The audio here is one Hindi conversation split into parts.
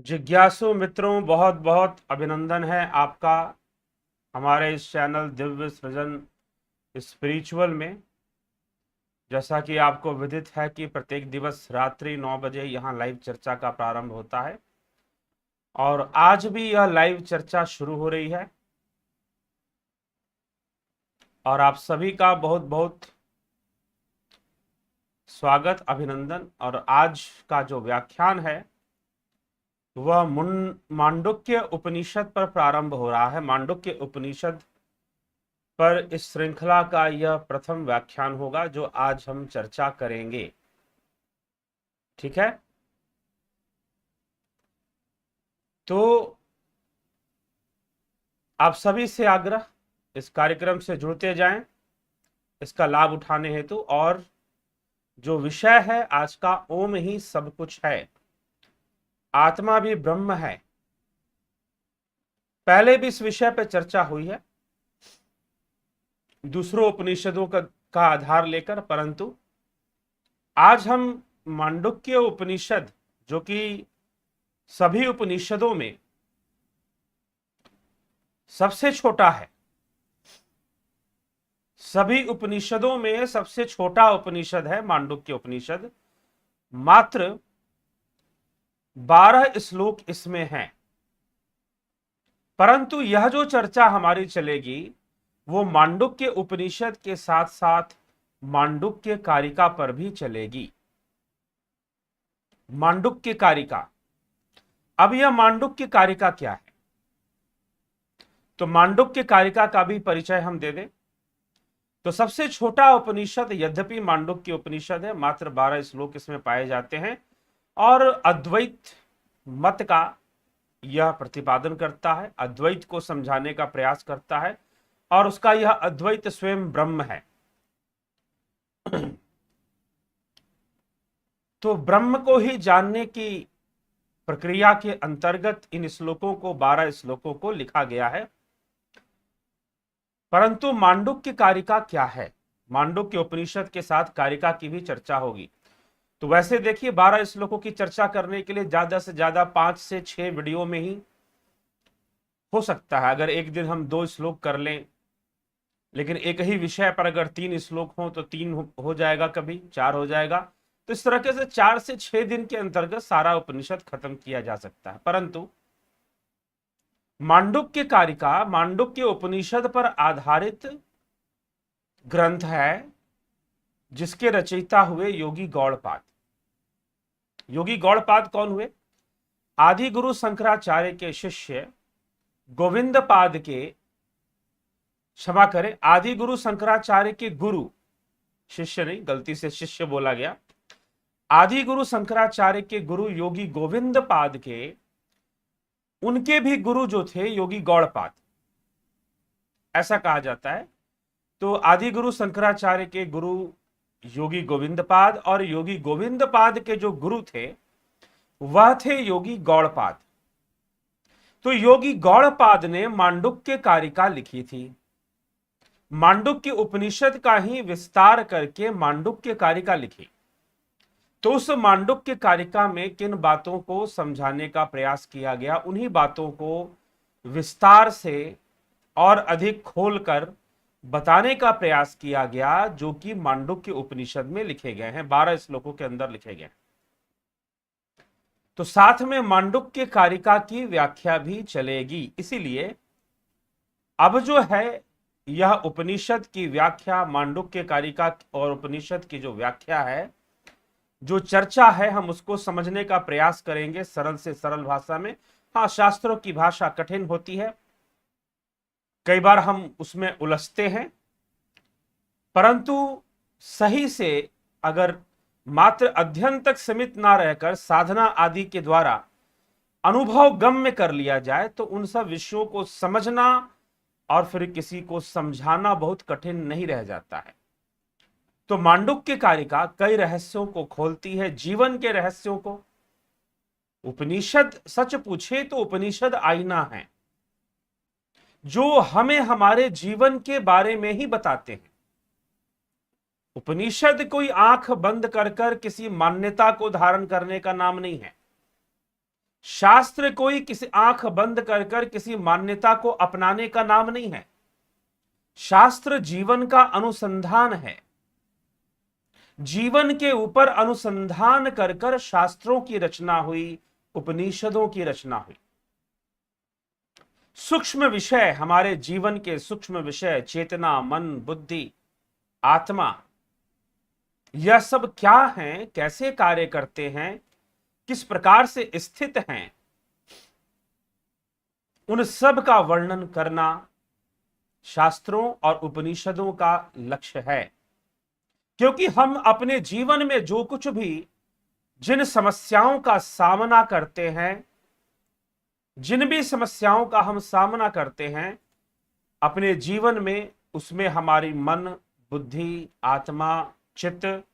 जिज्ञासु मित्रों, बहुत बहुत अभिनंदन है आपका हमारे इस चैनल दिव्य सृजन स्पिरिचुअल में। जैसा कि आपको विदित है कि प्रत्येक दिवस रात्रि 9 बजे यहाँ लाइव चर्चा का प्रारंभ होता है और आज भी यह लाइव चर्चा शुरू हो रही है और आप सभी का बहुत बहुत स्वागत, अभिनंदन। और आज का जो व्याख्यान है वह मांडुक्य उपनिषद पर प्रारंभ हो रहा है। मांडुक्य उपनिषद पर इस श्रृंखला का यह प्रथम व्याख्यान होगा जो आज हम चर्चा करेंगे। ठीक है, तो आप सभी से आग्रह, इस कार्यक्रम से जुड़ते जाएं इसका लाभ उठाने हेतु। और जो विषय है आज का, ओम ही सब कुछ है, आत्मा भी ब्रह्म है। पहले भी इस विषय पर चर्चा हुई है दूसरों उपनिषदों का आधार लेकर, परंतु आज हम मांडुक्य उपनिषद, जो कि सभी उपनिषदों में सबसे छोटा है, सभी उपनिषदों में सबसे छोटा उपनिषद है मांडुक्य उपनिषद। मात्र 12 श्लोक इसमें हैं, परंतु यह जो चर्चा हमारी चलेगी वो मांडुक्य उपनिषद के साथ साथ मांडुक्य कारिका पर भी चलेगी। मांडुक्य कारिका, अब यह मांडुक्य कारिका क्या है, तो मांडुक्य कारिका का भी परिचय हम दे दें। तो सबसे छोटा उपनिषद यद्यपि मांडुक्य उपनिषद है, मात्र 12 श्लोक इसमें पाए जाते हैं और अद्वैत मत का यह प्रतिपादन करता है, अद्वैत को समझाने का प्रयास करता है और उसका यह अद्वैत स्वयं ब्रह्म है। तो ब्रह्म को ही जानने की प्रक्रिया के अंतर्गत इन श्लोकों को, 12 श्लोकों को लिखा गया है। परंतु मांडुक्य कारिका क्या है, मांडुक्य उपनिषद के साथ कारिका की भी चर्चा होगी। तो वैसे देखिए, 12 श्लोकों की चर्चा करने के लिए ज्यादा से ज्यादा 5 से 6 वीडियो में ही हो सकता है, अगर एक दिन हम 2 श्लोक कर लें। लेकिन एक ही विषय पर अगर 3 श्लोक हो तो 3 हो जाएगा, कभी 4 हो जाएगा। तो इस तरह से 4 से 6 दिन के अंतर्गत सारा उपनिषद खत्म किया जा सकता है। परंतु मांडुक्य कारिका मांडुक्य उपनिषद पर आधारित ग्रंथ है, जिसके रचयिता हुए योगी गौड़पाद। योगी गौड़पाद कौन हुए? आदि गुरु शंकराचार्य के शिष्य गोविंद पाद के, क्षमा करें, आदि गुरु शंकराचार्य के गुरु, शिष्य नहीं, गलती से शिष्य बोला गया, आदि गुरु शंकराचार्य के गुरु योगी गोविंद पाद के, उनके भी गुरु जो थे योगी गौड़पाद, ऐसा कहा जाता है। तो आदि गुरु शंकराचार्य के गुरु योगी गोविंदपाद और योगी गोविंदपाद के जो गुरु थे वह थे योगी गौड़पाद। तो योगी गौड़पाद ने मांडुक्य कारिका लिखी थी। मांडुक्य उपनिषद का ही विस्तार करके मांडुक्य कारिका लिखी। तो उस मांडुक्य कारिका में किन बातों को समझाने का प्रयास किया गया, उन्हीं बातों को विस्तार से और अधिक खोलकर बताने का प्रयास किया गया, जो कि मांडुक्य उपनिषद में लिखे गए हैं, 12 श्लोकों के अंदर लिखे गए। तो साथ में मांडुक्य कारिका की व्याख्या भी चलेगी। इसीलिए अब जो है यह उपनिषद की व्याख्या, मांडुक्य कारिका और उपनिषद की जो व्याख्या है, जो चर्चा है, हम उसको समझने का प्रयास करेंगे सरल से सरल भाषा में। हाँ, शास्त्रों की भाषा कठिन होती है, कई बार हम उसमें उलझते हैं, परंतु सही से अगर मात्र अध्ययन तक सीमित ना रहकर साधना आदि के द्वारा अनुभव गम्य कर लिया जाए तो उन सब विषयों को समझना और फिर किसी को समझाना बहुत कठिन नहीं रह जाता है। तो मांडुक्य कारिका कई रहस्यों को खोलती है, जीवन के रहस्यों को। उपनिषद सच पूछे तो उपनिषद आईना है, जो हमें हमारे जीवन के बारे में ही बताते हैं। उपनिषद कोई आंख बंद कर किसी मान्यता को धारण करने का नाम नहीं है। शास्त्र कोई किसी आंख बंद कर कर किसी मान्यता को अपनाने का नाम नहीं है। शास्त्र जीवन का अनुसंधान है। जीवन के ऊपर अनुसंधान कर कर शास्त्रों की रचना हुई, उपनिषदों की रचना हुई। सूक्ष्म विषय, हमारे जीवन के सूक्ष्म विषय, चेतना, मन, बुद्धि, आत्मा, यह सब क्या हैं, कैसे कार्य करते हैं, किस प्रकार से स्थित हैं, उन सब का वर्णन करना शास्त्रों और उपनिषदों का लक्ष्य है। क्योंकि हम अपने जीवन में जो कुछ भी, जिन समस्याओं का सामना करते हैं, जिन भी समस्याओं का हम सामना करते हैं अपने जीवन में, उसमें हमारी मन, बुद्धि, आत्मा, चित्त,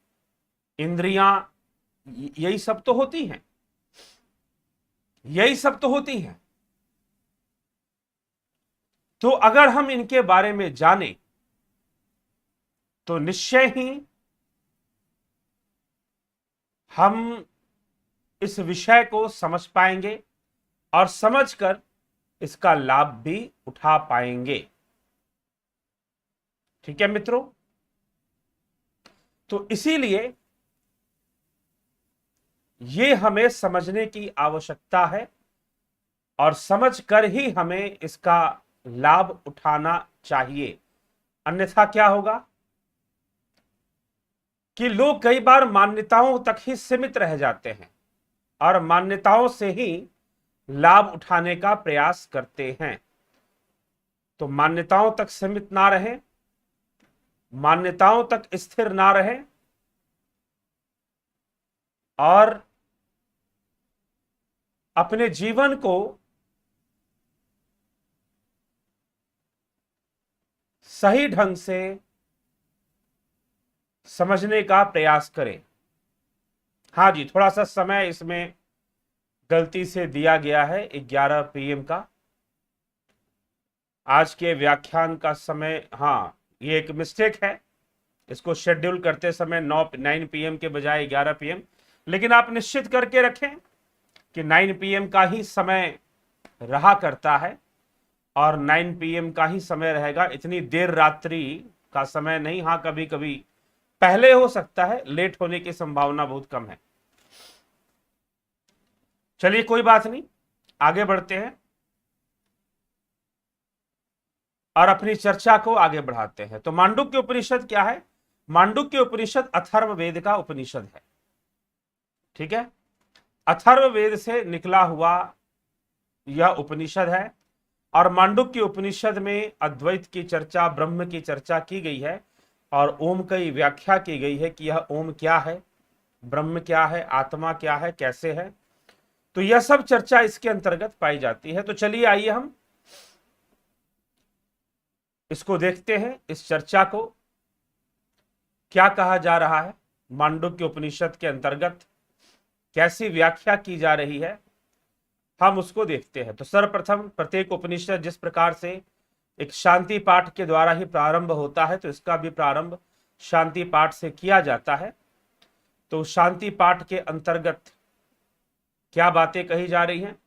इंद्रियां, यही सब तो होती हैं। यही सब तो होती हैं। तो अगर हम इनके बारे में जाने तो निश्चय ही हम इस विषय को समझ पाएंगे और समझकर इसका लाभ भी उठा पाएंगे। ठीक है मित्रों, तो इसीलिए ये हमें समझने की आवश्यकता है और समझकर ही हमें इसका लाभ उठाना चाहिए। अन्यथा क्या होगा कि लोग कई बार मान्यताओं तक ही सीमित रह जाते हैं और मान्यताओं से ही लाभ उठाने का प्रयास करते हैं। तो मान्यताओं तक सीमित ना रहे, मान्यताओं तक स्थिर ना रहे और अपने जीवन को सही ढंग से समझने का प्रयास करें। हाँ जी, थोड़ा सा समय इसमें गलती से दिया गया है 11 PM का। आज के व्याख्यान का समय, हाँ ये एक मिस्टेक है, इसको शेड्यूल करते समय 9 PM के बजाय 11 PM, लेकिन आप निश्चित करके रखें कि 9 PM का ही समय रहा करता है और 9 PM का ही समय रहेगा। इतनी देर रात्रि का समय नहीं। हाँ, कभी कभी पहले हो सकता है, लेट होने की संभावना बहुत कम है। चलिए कोई बात नहीं, आगे बढ़ते हैं और अपनी चर्चा को आगे बढ़ाते हैं। तो मांडुक्य उपनिषद क्या है? मांडुक्य उपनिषद अथर्ववेद का उपनिषद है। ठीक है, अथर्ववेद से निकला हुआ यह उपनिषद है और मांडुक्य उपनिषद में अद्वैत की चर्चा, ब्रह्म की चर्चा की गई है और ओम की व्याख्या की गई है कि यह ओम क्या है, ब्रह्म क्या है, आत्मा क्या है, कैसे है। तो यह सब चर्चा इसके अंतर्गत पाई जाती है। तो चलिए आइए हम इसको देखते हैं, इस चर्चा को क्या कहा जा रहा है, मांडुक्य उपनिषद के अंतर्गत कैसी व्याख्या की जा रही है, हम उसको देखते हैं। तो सर्वप्रथम प्रत्येक उपनिषद जिस प्रकार से एक शांति पाठ के द्वारा ही प्रारंभ होता है, तो इसका भी प्रारंभ शांति पाठ से किया जाता है। तो शांति पाठ के अंतर्गत क्या बातें कही जा रही हैं?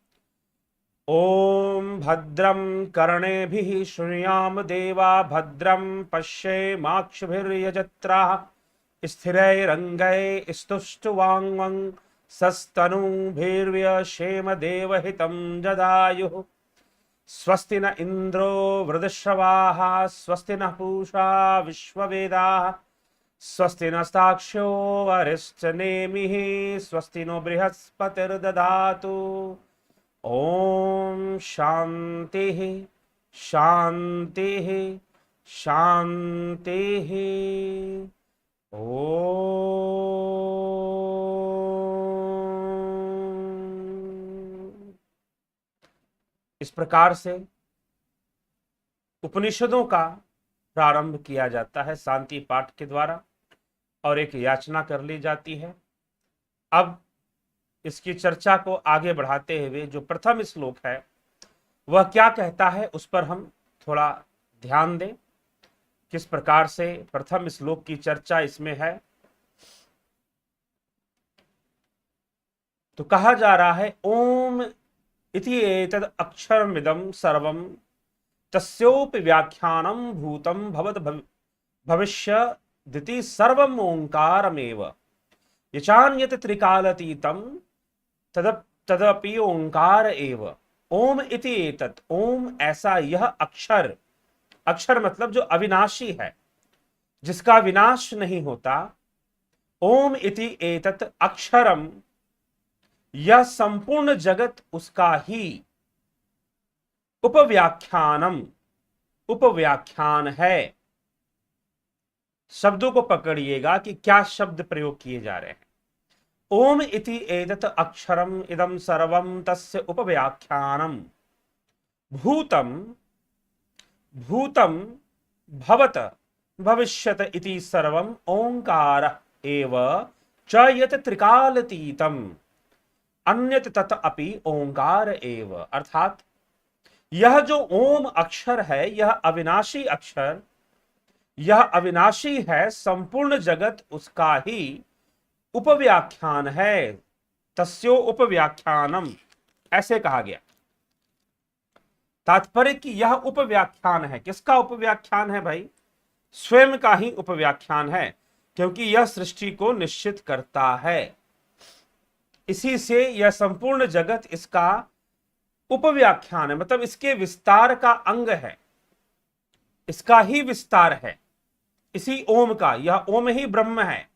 ओम भद्रम कर्णेभिः शृणुयाम देवा, भद्रम पश्येमाक्षभिर्यजत्राः, स्थिरैरङ्गैः स्तुष्टुवाङ् सस्तनूभिर्व्यशेम देवहितं जदायुः। स्वस्ति न इंद्रो वृद्धश्रवाः, स्वस्ति न पूषा विश्ववेदाः, स्वस्ति नस्ताक्ष्यो अरिष्टनेमिः, स्वस्ति नो बृहस्पतिर्दधातु। ओम शांतिः शांतिः शांतिः। इस प्रकार से उपनिषदों का प्रारंभ किया जाता है शांति पाठ के द्वारा और एक याचना कर ली जाती है। अब इसकी चर्चा को आगे बढ़ाते हुए जो प्रथम श्लोक है वह क्या कहता है, उस पर हम थोड़ा ध्यान दें। किस प्रकार से प्रथम श्लोक की चर्चा इसमें है। तो कहा जा रहा है ओम इति एतद् अक्षरमिदं सर्वं तस्योपि व्याख्यानं भूतं भविष्यदिति सर्वम् ओंकारमेव यचान्यत् त्रिकालातीतं तदपि ओंकार एव। ओम इति एतत्, ओम ऐसा यह अक्षर, अक्षर मतलब जो अविनाशी है, जिसका विनाश नहीं होता। ओम इति एतत् अक्षरम, यह संपूर्ण जगत उसका ही उपव्याख्यानम, उपव्याख्यान है। शब्दों को पकड़िएगा कि क्या शब्द प्रयोग किए जा रहे हैं। ओम इति एतत् अक्षरम इदं सर्वं तस्य उपव्याख्यानम भूतम, भूतम भवत भविष्यत इति सर्वं ओंकार एव च यत् त्रिकालातीतम अन्यत् तत् अपि ओंकार एव। अर्थात यह जो ओम अक्षर है, यह अविनाशी अक्षर, यह अविनाशी है, संपूर्ण जगत उसका ही उपव्याख्यान है। तस्यो उपव्याख्यानम, ऐसे कहा गया। तात्पर्य कि यह उपव्याख्यान है। किसका उपव्याख्यान है भाई? स्वयं का ही उपव्याख्यान है, क्योंकि यह सृष्टि को निश्चित करता है। इसी से यह संपूर्ण जगत इसका उपव्याख्यान है, मतलब इसके विस्तार का अंग है, इसका ही विस्तार है, इसी ओम का। यह ओम ही ब्रह्म है।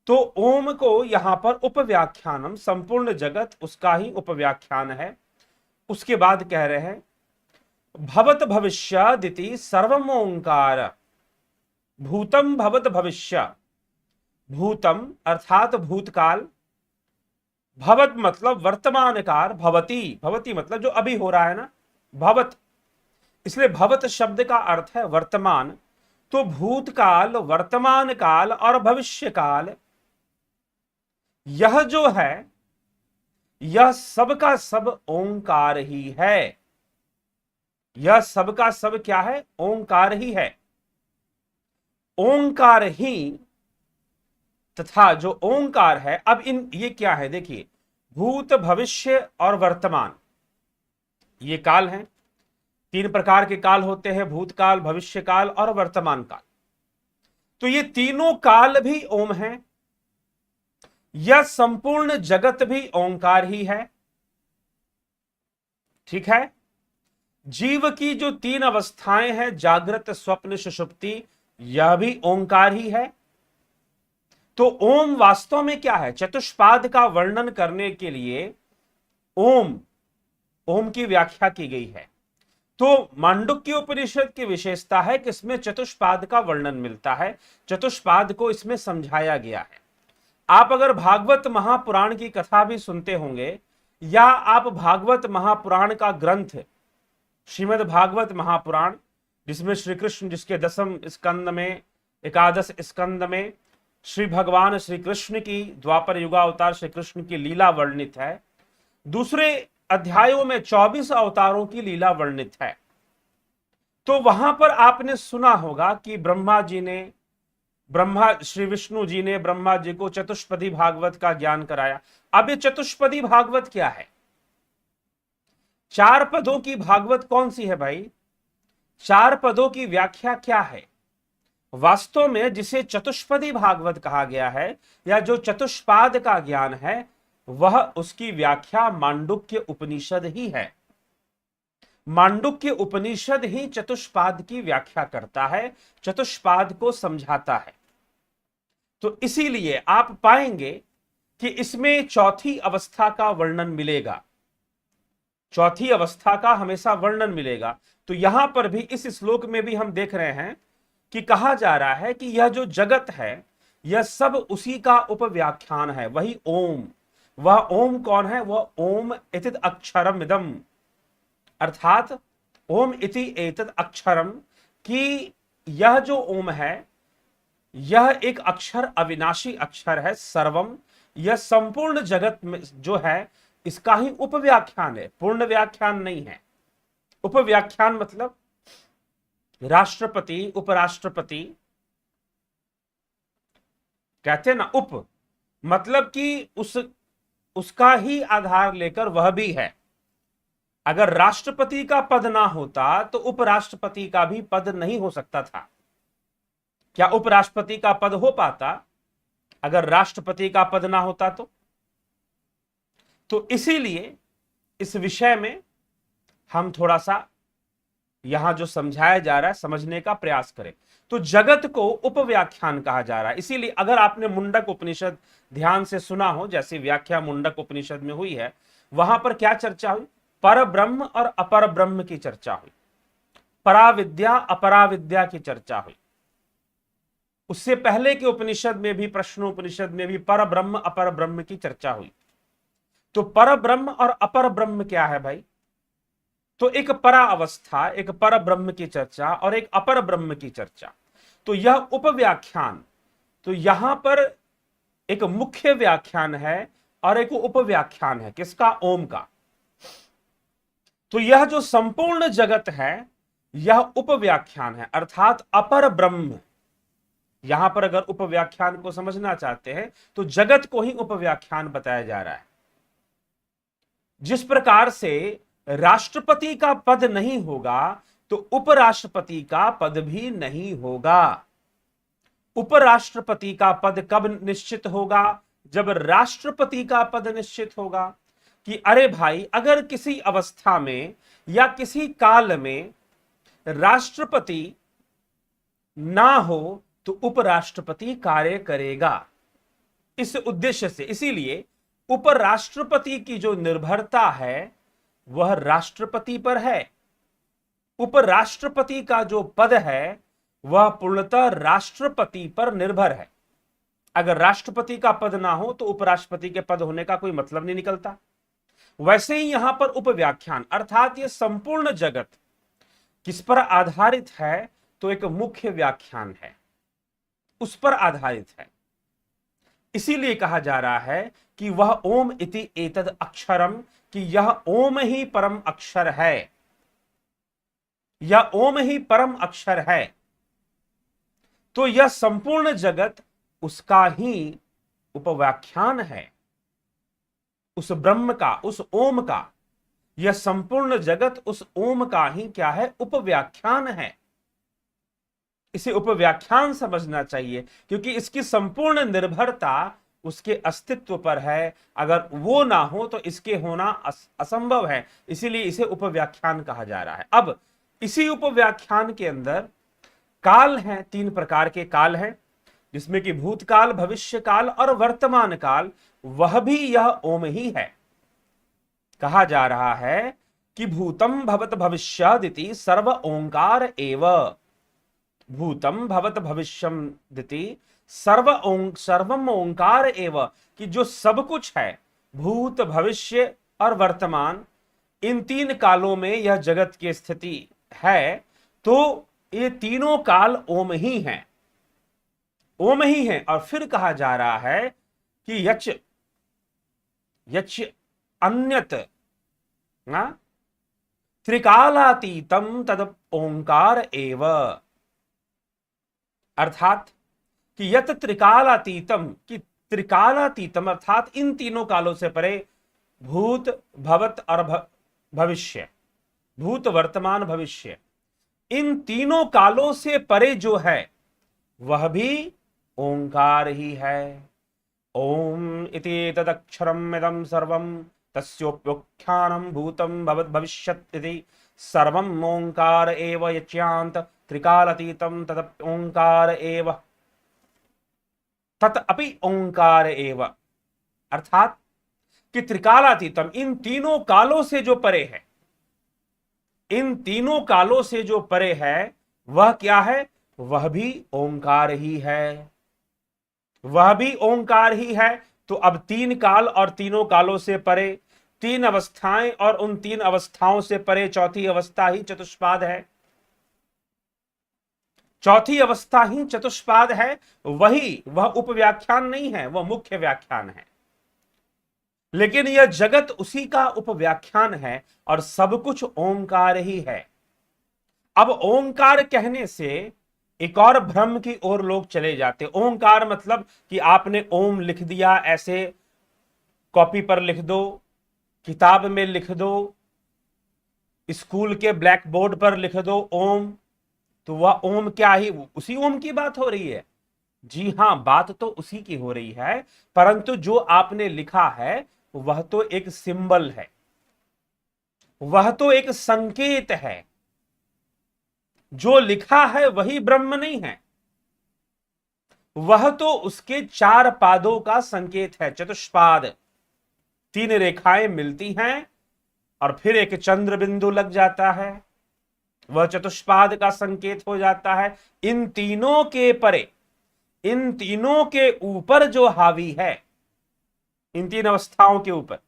तो ओम को यहां पर उपव्याख्यानम, संपूर्ण जगत उसका ही उपव्याख्यान है। उसके बाद कह रहे हैं भवत भविष्यादिति सर्वम ओंकार, भूतम भवत भविष्य। भूतम अर्थात भूतकाल, भवत मतलब वर्तमान काल, भवती, भवती मतलब जो अभी हो रहा है ना, भवत, इसलिए भवत शब्द का अर्थ है वर्तमान। तो भूतकाल, वर्तमान काल और भविष्य काल, यह जो है यह सब का सब ओंकार ही है। यह सब का सब क्या है? ओंकार ही है। ओंकार ही तथा जो ओंकार है, अब इन ये क्या है देखिए, भूत भविष्य और वर्तमान, ये काल हैं। तीन प्रकार के काल होते हैं, भूतकाल, भविष्य काल और वर्तमान काल। तो ये तीनों काल भी ओम हैं। यह संपूर्ण जगत भी ओंकार ही है। ठीक है। जीव की जो तीन अवस्थाएं हैं, जागृत, स्वप्न, सुषुप्ति, यह भी ओंकार ही है। तो ओम वास्तव में क्या है? चतुष्पाद का वर्णन करने के लिए ओम, ओम की व्याख्या की गई है। तो मांडुक्य उपनिषद की विशेषता है कि इसमें चतुष्पाद का वर्णन मिलता है, चतुष्पाद को इसमें समझाया गया है। आप अगर भागवत महापुराण की कथा भी सुनते होंगे, या आप भागवत महापुराण का ग्रंथ श्रीमद् भागवत महापुराण, जिसमें श्री कृष्ण, जिसके 10वें स्कंद में, 11 स्कंद में श्री भगवान श्री कृष्ण की, द्वापर युगावतार श्री कृष्ण की लीला वर्णित है। दूसरे अध्यायों में 24 अवतारों की लीला वर्णित है। तो वहां पर आपने सुना होगा कि श्री विष्णु जी ने ब्रह्मा जी को चतुष्पदी भागवत का ज्ञान कराया। अब ये चतुष्पदी भागवत क्या है? 4 पदों की भागवत कौन सी है भाई? 4 पदों की व्याख्या क्या है? वास्तव में जिसे चतुष्पदी भागवत कहा गया है, या जो चतुष्पाद का ज्ञान है, वह उसकी व्याख्या मांडुक्य उपनिषद ही है। मांडुक्य उपनिषद ही चतुष्पाद की व्याख्या करता है, चतुष्पाद को समझाता है। तो इसीलिए आप पाएंगे कि इसमें चौथी अवस्था का वर्णन मिलेगा, चौथी अवस्था का हमेशा वर्णन मिलेगा। तो यहां पर भी इस श्लोक में भी हम देख रहे हैं कि कहा जा रहा है कि यह जो जगत है, यह सब उसी का उपव्याख्यान है, वही ओम। वह ओम कौन है? वह ओम इति अक्षरम इदम, अर्थात ओम इति एतत् अक्षरम, कि यह जो ओम है, यह एक अक्षर, अविनाशी अक्षर है, सर्वम, यह संपूर्ण जगत में जो है इसका ही उपव्याख्यान है, पूर्ण व्याख्यान नहीं है। उपव्याख्यान मतलब राष्ट्रपति, उपराष्ट्रपति कहते हैं ना, उप मतलब कि उस उसका ही आधार लेकर वह भी है। अगर राष्ट्रपति का पद ना होता तो उपराष्ट्रपति का भी पद नहीं हो सकता था। क्या उपराष्ट्रपति का पद हो पाता अगर राष्ट्रपति का पद ना होता? तो इसीलिए इस विषय में हम थोड़ा सा यहां जो समझाया जा रहा है समझने का प्रयास करें। तो जगत को उपव्याख्यान कहा जा रहा है। इसीलिए अगर आपने मुंडक उपनिषद ध्यान से सुना हो, जैसी व्याख्या मुंडक उपनिषद में हुई है, वहां पर क्या चर्चा हुई? पर ब्रह्म और अपर ब्रह्म की चर्चा हुई, पराविद्या अपराविद्या की चर्चा हुई। उससे पहले के उपनिषद में भी, प्रश्नोपनिषद में भी पर ब्रह्म अपर ब्रह्म की चर्चा हुई। तो पर ब्रह्म और अपर ब्रह्म क्या है भाई? तो एक परा अवस्था, एक पर ब्रह्म की चर्चा और एक अपर ब्रह्म की चर्चा। तो यह उपव्याख्यान, तो यहां पर एक मुख्य व्याख्यान है और एक उपव्याख्यान है। किसका? ओम का। तो यह जो संपूर्ण जगत है यह उपव्याख्यान है, अर्थात अपर ब्रह्म। यहां पर अगर उपव्याख्यान को समझना चाहते हैं तो जगत को ही उपव्याख्यान बताया जा रहा है। जिस प्रकार से राष्ट्रपति का पद नहीं होगा तो उपराष्ट्रपति का पद भी नहीं होगा। उपराष्ट्रपति का पद कब निश्चित होगा? जब राष्ट्रपति का पद निश्चित होगा। कि अरे भाई, अगर किसी अवस्था में या किसी काल में राष्ट्रपति ना हो तो उपराष्ट्रपति कार्य करेगा। इस उद्देश्य से, इसीलिए उपराष्ट्रपति की जो निर्भरता है वह राष्ट्रपति पर है। उपराष्ट्रपति का जो पद है वह पूर्णतः राष्ट्रपति पर निर्भर है। अगर राष्ट्रपति का पद ना हो तो उपराष्ट्रपति के पद होने का कोई मतलब नहीं निकलता। वैसे ही यहां पर उपव्याख्यान, अर्थात यह संपूर्ण जगत किस पर आधारित है? तो एक मुख्य व्याख्यान है, उस पर आधारित है। इसीलिए कहा जा रहा है कि वह ओम इति एतद अक्षरम, कि यह ओम ही परम अक्षर है, यह ओम ही परम अक्षर है। तो यह संपूर्ण जगत उसका ही उपव्याख्यान है, उस ब्रह्म का, उस ओम का। यह संपूर्ण जगत उस ओम का ही क्या है? उपव्याख्यान है। इसे उपव्याख्यान समझना चाहिए क्योंकि इसकी संपूर्ण निर्भरता उसके अस्तित्व पर है। अगर वो ना हो तो इसके होना असंभव है। इसीलिए इसे उपव्याख्यान कहा जा रहा है। अब इसी उपव्याख्यान के अंदर काल हैं, 3 प्रकार के काल हैं, जिसमें कि भूतकाल, भविष्य काल और वर्तमान काल। वह भी यह ओम ही है। कहा जा रहा है कि भूतम भवत भविष्यदिति सर्व ओंकार एव। भूतम भवत भविष्यम दिति सर्वम ओंकार एव, कि जो सब कुछ है, भूत, भविष्य और वर्तमान, इन 3 कालों में यह जगत की स्थिति है। तो ये तीनों काल ओम ही हैं, ओम ही हैं। और फिर कहा जा रहा है कि यच यच अन्यत त्रिकालातीतम तद ओंकार एव। अर्थात कि यत त्रिकालातीतम, कि त्रिकालातीतम अर्थात इन तीनों कालों से परे, भूत, भवत और भविष्य, भूत, वर्तमान, भविष्य, इन तीनों कालों से परे जो है वह भी ओंकार ही है। ओम इति तदक्षरम इदं सर्वं तस्योप्योख्यानं भूतं भवत् भविष्यत् इति सर्वं ओंकार एव यच्यांत त्रिकालातीतं तदपि ओंकार एव तत् अपि ओंकार एव। अर्थात कि त्रिकालातीतम, इन तीनों कालों से जो परे है, इन तीनों कालों से जो परे है वह क्या है? वह भी ओंकार ही है, वह भी ओंकार ही है। तो अब 3 काल और तीनों कालों से परे 3 अवस्थाएं और उन 3 अवस्थाओं से परे चौथी अवस्था ही चतुष्पाद है। चौथी अवस्था ही चतुष्पाद है। वह उपव्याख्यान नहीं है, वह मुख्य व्याख्यान है। लेकिन यह जगत उसी का उपव्याख्यान है और सब कुछ ओंकार ही है। अब ओंकार कहने से एक और भ्रम की ओर लोग चले जाते। ओंकार मतलब कि आपने ओम लिख दिया, ऐसे कॉपी पर लिख दो, किताब में लिख दो, स्कूल के ब्लैक बोर्ड पर लिख दो ओम, तो वह ओम क्या ही उसी ओम की बात हो रही है। जी हां, बात तो उसी की हो रही है, परंतु जो आपने लिखा है वह तो एक सिंबल है, वह तो एक संकेत है। जो लिखा है वही ब्रह्म नहीं है, वह तो उसके 4 पादों का संकेत है। चतुष्पाद, 3 रेखाएं मिलती हैं और फिर एक चंद्र बिंदु लग जाता है, वह चतुष्पाद का संकेत हो जाता है। इन तीनों के परे, इन तीनों के ऊपर जो हावी है, इन 3 अवस्थाओं के ऊपर,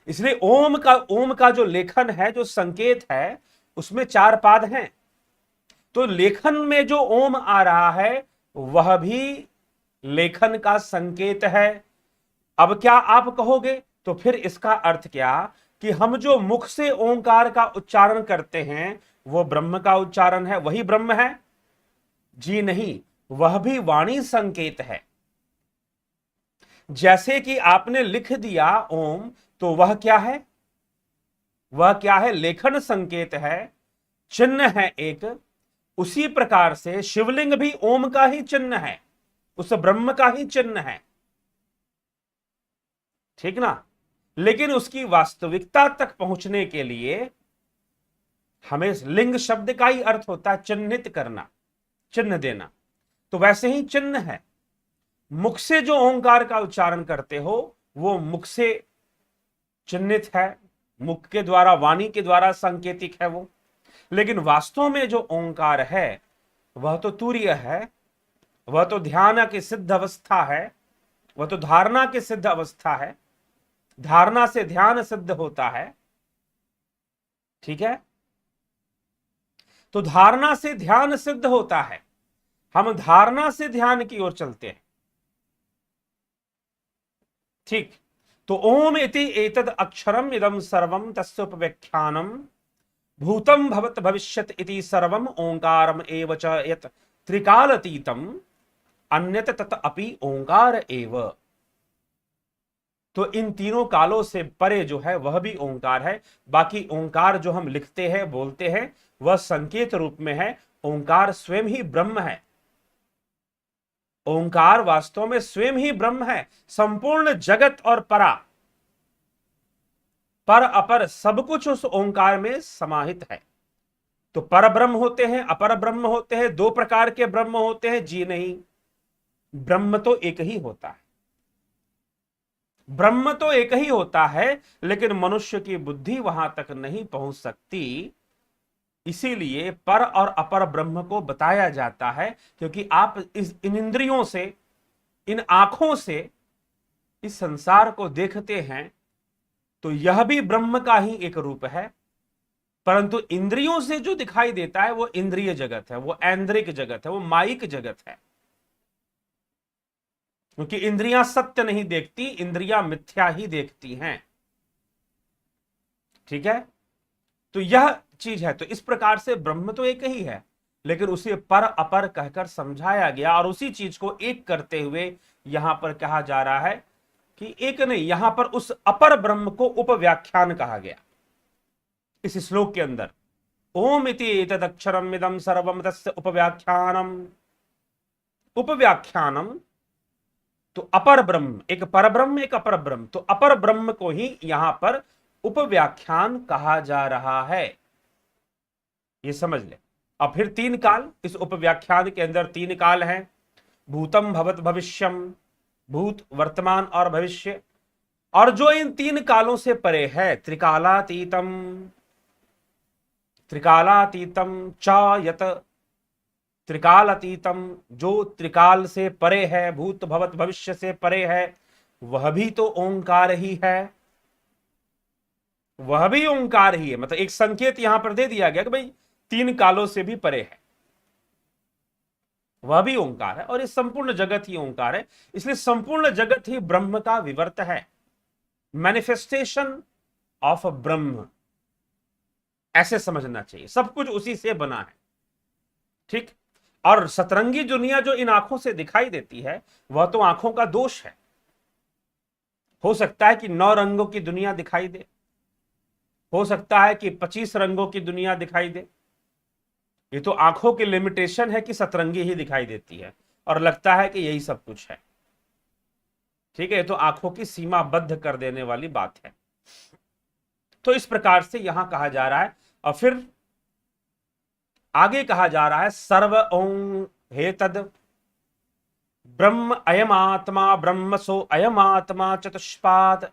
इसलिए ओम का जो लेखन है, जो संकेत है, उसमें 4 पाद हैं। तो लेखन में जो ओम आ रहा है वह भी लेखन का संकेत है। अब क्या आप कहोगे, तो फिर इसका अर्थ क्या कि हम जो मुख से ओंकार का उच्चारण करते हैं वो ब्रह्म का उच्चारण है, वही ब्रह्म है? जी नहीं, वह भी वाणी संकेत है। जैसे कि आपने लिख दिया ओम, तो वह क्या है? वह क्या है? लेखन संकेत है, चिन्ह है एक। उसी प्रकार से शिवलिंग भी ओम का ही चिन्ह है, उस ब्रह्म का ही चिन्ह है, ठीक ना? लेकिन उसकी वास्तविकता तक पहुंचने के लिए हमें लिंग शब्द का ही अर्थ होता है चिन्हित करना, चिन्ह देना। तो वैसे ही चिन्ह है, मुख से जो ओंकार का उच्चारण करते हो वो मुख से चिन्हित है, मुख के द्वारा, वाणी के द्वारा सांकेतिक है वो। लेकिन वास्तव में जो ओंकार है वह तो तुरीय है, वह तो ध्यान की सिद्ध अवस्था है, वह तो धारणा की सिद्ध अवस्था है, धारणा से ध्यान सिद्ध होता है, ठीक है? तो धारणा से ध्यान सिद्ध होता है, हम धारणा से ध्यान की ओर चलते हैं, ठीक? तो ओम इति एतद अक्षरम इदम सर्वम तस्य उपव्याख्यानम भूतम भवत भविष्यत इति सर्वम ओंकारम एव च यत् त्रिकालातीतम अन्यत तत अपि ओंकार एव। तो इन तीनों कालों से परे जो है वह भी ओंकार है। बाकी ओंकार जो हम लिखते हैं, बोलते हैं, वह संकेत रूप में है, ओंकार स्वयं ही ब्रह्म है। ओंकार वास्तव में स्वयं ही ब्रह्म है, संपूर्ण जगत और परा, पर अपर सब कुछ उस ओंकार में समाहित है। तो पर ब्रह्म होते हैं, अपर ब्रह्म होते हैं, 2 प्रकार के ब्रह्म होते हैं? जी नहीं, ब्रह्म तो एक ही होता है, ब्रह्म तो एक ही होता है, लेकिन मनुष्य की बुद्धि वहां तक नहीं पहुंच सकती। इसीलिए पर और अपर ब्रह्म को बताया जाता है, क्योंकि आप इन इंद्रियों से, इन आंखों से इस संसार को देखते हैं तो यह भी ब्रह्म का ही एक रूप है, परंतु इंद्रियों से जो दिखाई देता है वो इंद्रिय जगत है, वो ऐन्द्रिक जगत है, वो माइक जगत है। क्योंकि इंद्रियां सत्य नहीं देखती, इंद्रियां मिथ्या ही देखती हैं, ठीक है? तो यह चीज है। तो इस प्रकार से ब्रह्म तो एक ही है, लेकिन उसे पर अपर कहकर समझाया गया, और उसी चीज को एक करते हुए यहां पर कहा जा रहा है कि एक नहीं, यहां पर उस अपर ब्रह्म को उपव्याख्यान कहा गया इस श्लोक के अंदर। ओम इति एतदक्षरम इदम सर्वम तस्य उपव्याख्यानम। उपव्याख्यानम तो अपर ब्रह्म, एक पर ब्रह्म, एक अपर ब्रह्म, तो अपर ब्रह्म को ही यहां पर उपव्याख्यान कहा जा रहा है, ये समझ ले। अब फिर 3 काल, इस उपव्याख्यान के अंदर 3 काल हैं, भूतम भवत भविष्यम, भूत, वर्तमान और भविष्य। और जो इन 3 कालों से परे है, त्रिकालातीतम, त्रिकालातीतम च यत, त्रिकाल अतीतम, जो त्रिकाल से परे है, भूत भवत भविष्य से परे है, वह भी तो ओंकार ही है, वह भी ओंकार ही है। मतलब एक संकेत यहां पर दे दिया गया कि भाई 3 कालों से भी परे है, वह भी ओंकार है, और इस संपूर्ण जगत ही ओंकार है। इसलिए संपूर्ण जगत ही ब्रह्म का विवर्त है, मैनिफेस्टेशन ऑफ ब्रह्म, ऐसे समझना चाहिए। सब कुछ उसी से बना है, ठीक? और सतरंगी दुनिया जो इन आंखों से दिखाई देती है वह तो आंखों का दोष है, हो सकता है कि 9 रंगों की दुनिया दिखाई दे, हो सकता है कि 25 रंगों की दुनिया दिखाई दे। ये तो आंखों की लिमिटेशन है कि सतरंगी ही दिखाई देती है और लगता है कि यही सब कुछ है। ठीक है, ये तो आंखों की सीमाबद्ध कर देने वाली बात है। तो इस प्रकार से यहां कहा जा रहा है और फिर आगे कहा जा रहा है सर्व ओं हे तद ब्रह्म अयम आत्मा ब्रह्म सो अयम आत्मा चतुष्पाद।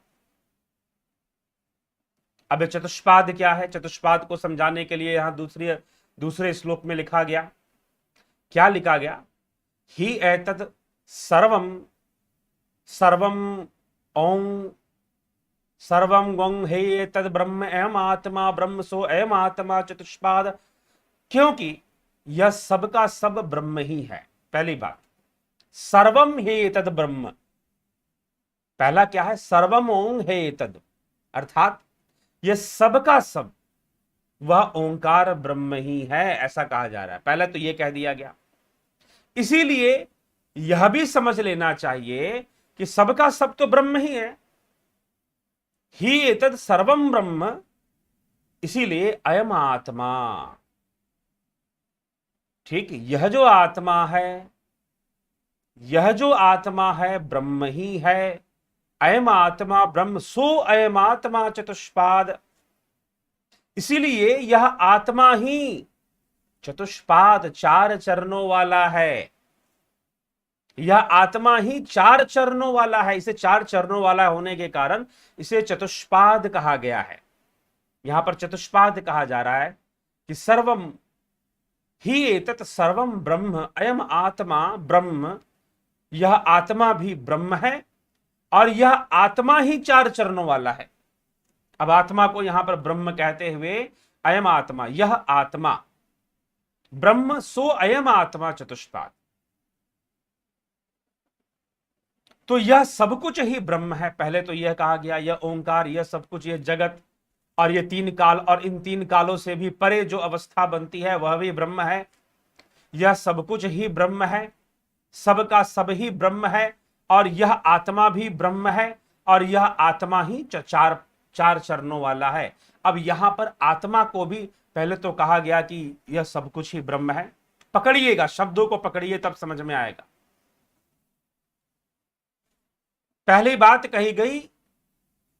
अब चतुष्पाद क्या है? चतुष्पाद को समझाने के लिए यहां दूसरे श्लोक में लिखा गया, क्या लिखा गया? ही एतद सर्वम सर्वम ओं सर्वम गं हे एतद ब्रह्म अयम आत्मा ब्रह्म सो अयम आत्मा चतुष्पाद। क्योंकि यह सबका सब ब्रह्म ही है। पहली बात, सर्वम हे एतद ब्रह्म, पहला क्या है? सर्वम ओं हे एतद, अर्थात यह सबका सब वह ओंकार ब्रह्म ही है, ऐसा कहा जा रहा है। पहले तो यह कह दिया गया। इसीलिए यह भी समझ लेना चाहिए कि सबका सब तो ब्रह्म ही है। ही एतद सर्वम ब्रह्म, इसीलिए अयम आत्मा, ठीक, यह जो आत्मा है, यह जो आत्मा है ब्रह्म ही है। अयम आत्मा ब्रह्म सो अयम आत्मा चतुष्पाद, इसीलिए यह आत्मा ही चतुष्पाद, 4 चरणों वाला है। यह आत्मा ही 4 चरणों वाला है। इसे 4 चरणों वाला होने के कारण इसे चतुष्पाद कहा गया है। यहां पर चतुष्पाद कहा जा रहा है कि सर्वम ही एतत् सर्वम ब्रह्म अयम आत्मा ब्रह्म, यह आत्मा भी ब्रह्म है और यह आत्मा ही 4 चरणों वाला है। अब आत्मा को यहां पर ब्रह्म कहते हुए अयम आत्मा, यह आत्मा ब्रह्म सो अयम आत्मा चतुष्पाद, तो यह सब कुछ ही ब्रह्म है। पहले तो यह कहा गया, यह ओंकार, यह सब कुछ, यह जगत और ये 3 काल और इन 3 कालों से भी परे जो अवस्था बनती है वह भी ब्रह्म है। यह सब कुछ ही ब्रह्म है, सबका सब ही ब्रह्म है और यह आत्मा भी ब्रह्म है और यह आत्मा ही 4 चरणों वाला है। अब यहां पर आत्मा को भी पहले तो कहा गया कि यह सब कुछ ही ब्रह्म है। पकड़िएगा, शब्दों को पकड़िए तब समझ में आएगा। पहली बात कही गई,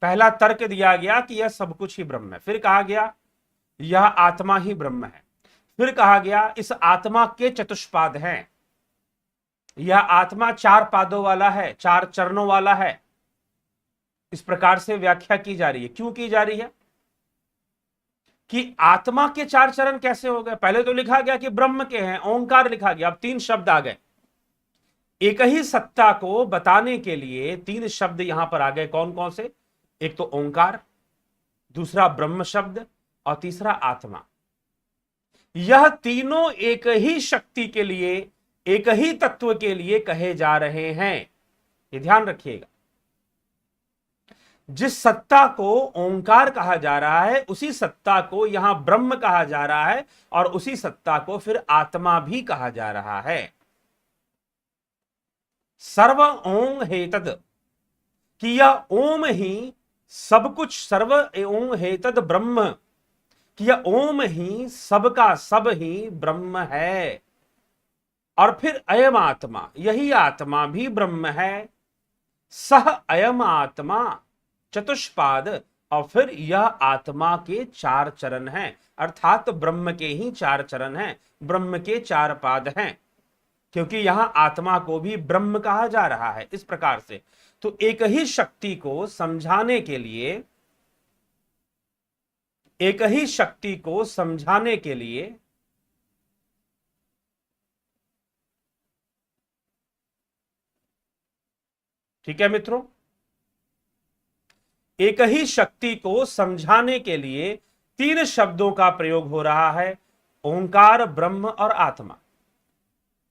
पहला तर्क दिया गया कि यह सब कुछ ही ब्रह्म है। फिर कहा गया यह आत्मा ही ब्रह्म है। फिर कहा गया इस आत्मा के चतुष्पाद हैं। यह आत्मा 4 पादों वाला है, 4 चरणों वाला है। इस प्रकार से व्याख्या की जा रही है। क्यों की जा रही है? कि आत्मा के 4 चरण कैसे हो गए? पहले तो लिखा गया कि ब्रह्म के हैं, ओंकार लिखा गया, अब 3 शब्द आ गए। एक ही सत्ता को बताने के लिए 3 शब्द यहां पर आ गए। कौन कौन से? एक तो ओंकार, दूसरा ब्रह्म शब्द और तीसरा आत्मा। यह तीनों एक ही शक्ति के लिए, एक ही तत्व के लिए कहे जा रहे हैं। ये ध्यान रखिएगा। जिस सत्ता को ओंकार कहा जा रहा है उसी सत्ता को यहां ब्रह्म कहा जा रहा है और उसी सत्ता को फिर आत्मा भी कहा जा रहा है। सर्व ओं हेतद, कि यह ओम ही सब कुछ, सर्व ओं हेतद ब्रह्म, कि यह ओम ही सबका सब ही ब्रह्म है। और फिर अयम आत्मा, यही आत्मा भी ब्रह्म है। सह अयम आत्मा चतुष्पाद, और फिर यह आत्मा के 4 चरण हैं, अर्थात ब्रह्म के ही 4 चरण हैं, ब्रह्म के 4 पाद हैं, क्योंकि यहां आत्मा को भी ब्रह्म कहा जा रहा है। इस प्रकार से तो एक ही शक्ति को समझाने के लिए, एक ही शक्ति को समझाने के लिए ठीक है मित्रों, एक ही शक्ति को समझाने के लिए 3 शब्दों का प्रयोग हो रहा है, ओंकार, ब्रह्म और आत्मा।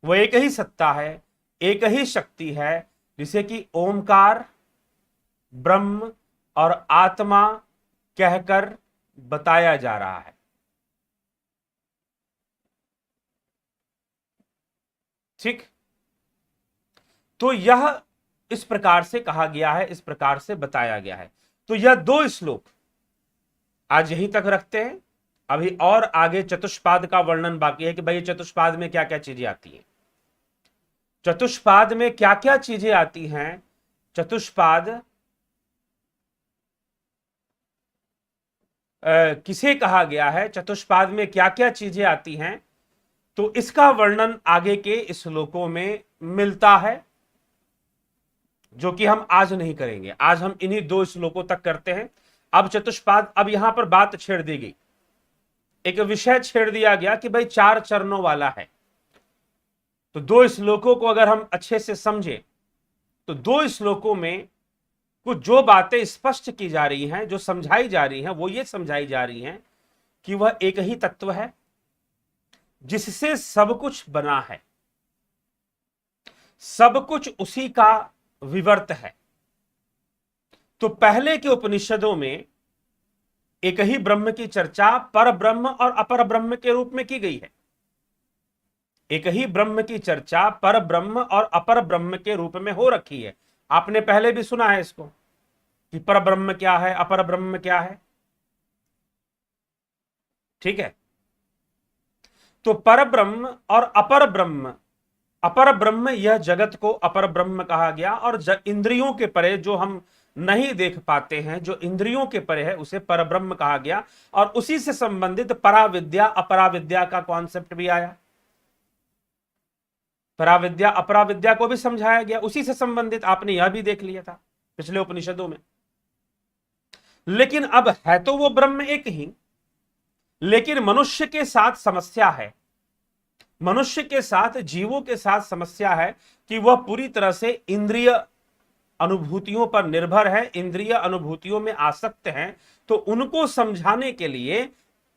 वो एक ही सत्ता है, एक ही शक्ति है, जिसे कि ओंकार, ब्रह्म और आत्मा कहकर बताया जा रहा है। ठीक, तो यह इस प्रकार से कहा गया है, इस प्रकार से बताया गया है। तो यह 2 श्लोक आज यहीं तक रखते हैं। अभी और आगे चतुष्पाद का वर्णन बाकी है कि भाई चतुष्पाद में क्या क्या चीजें आती हैं। चतुष्पाद में क्या क्या चीजें आती हैं, चतुष्पाद किसे कहा गया है, चतुष्पाद में क्या क्या चीजें आती हैं, तो इसका वर्णन आगे के श्लोकों में मिलता है, जो कि हम आज नहीं करेंगे। आज हम इन्हीं 2 श्लोकों तक करते हैं। अब चतुष्पाद, अब यहां पर बात छेड़ दी गई, एक विषय छेड़ दिया गया कि भाई 4 चरणों वाला है। तो 2 श्लोकों को अगर हम अच्छे से समझें तो 2 श्लोकों में कुछ जो बातें स्पष्ट की जा रही हैं, जो समझाई जा रही हैं, वो ये समझाई जा रही हैं कि वह एक ही तत्व है जिससे सब कुछ बना है, सब कुछ उसी का विवर्त है। तो पहले के उपनिषदों में एक ही ब्रह्म की चर्चा पर ब्रह्म और अपर ब्रह्म के रूप में की गई है। एक ही ब्रह्म की चर्चा पर ब्रह्म और अपर ब्रह्म के रूप में हो रखी है। आपने पहले भी सुना है इसको कि पर ब्रह्म क्या है, अपर ब्रह्म क्या है। ठीक है, तो पर ब्रह्म और अपर ब्रह्म, अपर ब्रह्म यह जगत को अपर ब्रह्म कहा गया, और इंद्रियों के परे जो हम नहीं देख पाते हैं, जो इंद्रियों के परे है, उसे पर ब्रह्म कहा गया। और उसी से संबंधित पराविद्या अपराविद्या का कॉन्सेप्ट भी आया। पराविद्या अपराविद्या को भी समझाया गया, उसी से संबंधित आपने यह भी देख लिया था पिछले उपनिषदों में। लेकिन अब है तो वो ब्रह्म एक ही, लेकिन मनुष्य के साथ समस्या है, मनुष्य के साथ, जीवों के साथ समस्या है कि वह पूरी तरह से इंद्रिय अनुभूतियों पर निर्भर है, इंद्रिय अनुभूतियों में आसक्त हैं। तो उनको समझाने के लिए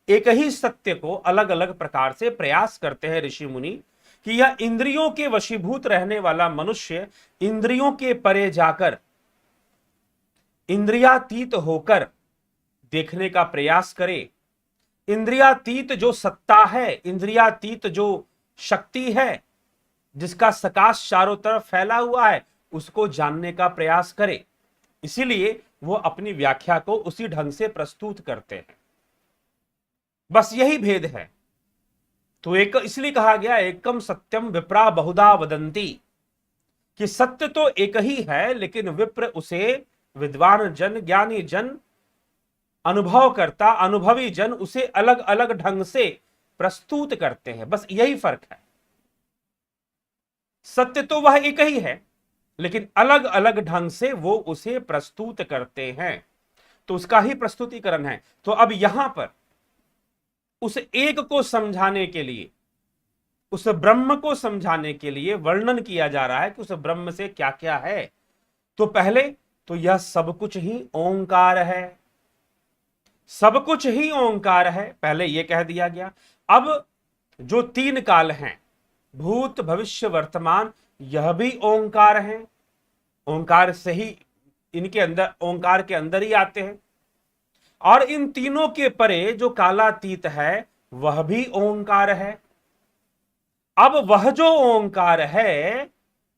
एक ही सत्य को अलग अलग प्रकार से प्रयास करते हैं ऋषि मुनि कि यह इंद्रियों के वशीभूत रहने वाला मनुष्य इंद्रियों के परे जाकर, इंद्रियातीत होकर देखने का प्रयास करे। इंद्रियातीत जो सत्ता है, इंद्रियातीत जो शक्ति है, जिसका सकाश चारों तरफ फैला हुआ है, उसको जानने का प्रयास करे। इसीलिए वो अपनी व्याख्या को उसी ढंग से प्रस्तुत करते हैं। बस यही भेद है। तो एक इसलिए कहा गया एकम सत्यम विप्रा बहुधा वदंती, कि सत्य तो एक ही है, लेकिन विप्र उसे, विद्वान जन, ज्ञानी जन, अनुभव करता, अनुभवी जन उसे अलग अलग ढंग से प्रस्तुत करते हैं। बस यही फर्क है। सत्य तो वह एक ही है, लेकिन अलग अलग ढंग से वो उसे प्रस्तुत करते हैं। तो उसका ही प्रस्तुतिकरण है। तो अब यहां पर उस एक को समझाने के लिए, उस ब्रह्म को समझाने के लिए वर्णन किया जा रहा है कि उस ब्रह्म से क्या क्या है। तो पहले तो यह सब कुछ ही ओंकार है, सब कुछ ही ओंकार है, पहले यह कह दिया गया। अब जो 3 काल हैं, भूत भविष्य वर्तमान, यह भी ओंकार है, ओंकार से ही, इनके अंदर, ओंकार के अंदर ही आते हैं। और इन तीनों के परे जो कालातीत है वह भी ओंकार है। अब वह जो ओंकार है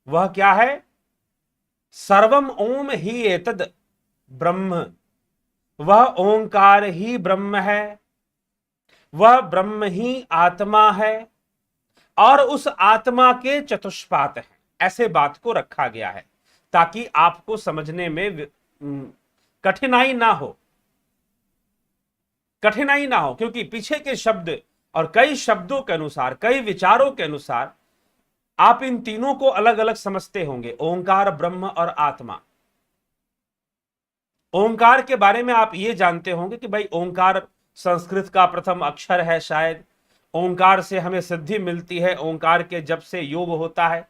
वह क्या है? सर्वम ओम ही एतद ब्रह्म, वह ओंकार ही ब्रह्म है, वह ब्रह्म ही आत्मा है, और उस आत्मा के चतुष्पाद हैं। ऐसे बात को रखा गया है ताकि आपको समझने में कठिनाई ना हो, कठिनाई ना हो, क्योंकि पीछे के शब्द और कई शब्दों के अनुसार, कई विचारों के अनुसार आप इन तीनों को अलग अलग समझते होंगे, ओंकार, ब्रह्म और आत्मा। ओंकार के बारे में आप ये जानते होंगे कि भाई ओंकार संस्कृत का प्रथम अक्षर है, शायद ओंकार से हमें सिद्धि मिलती है, ओंकार के जप से योग होता है,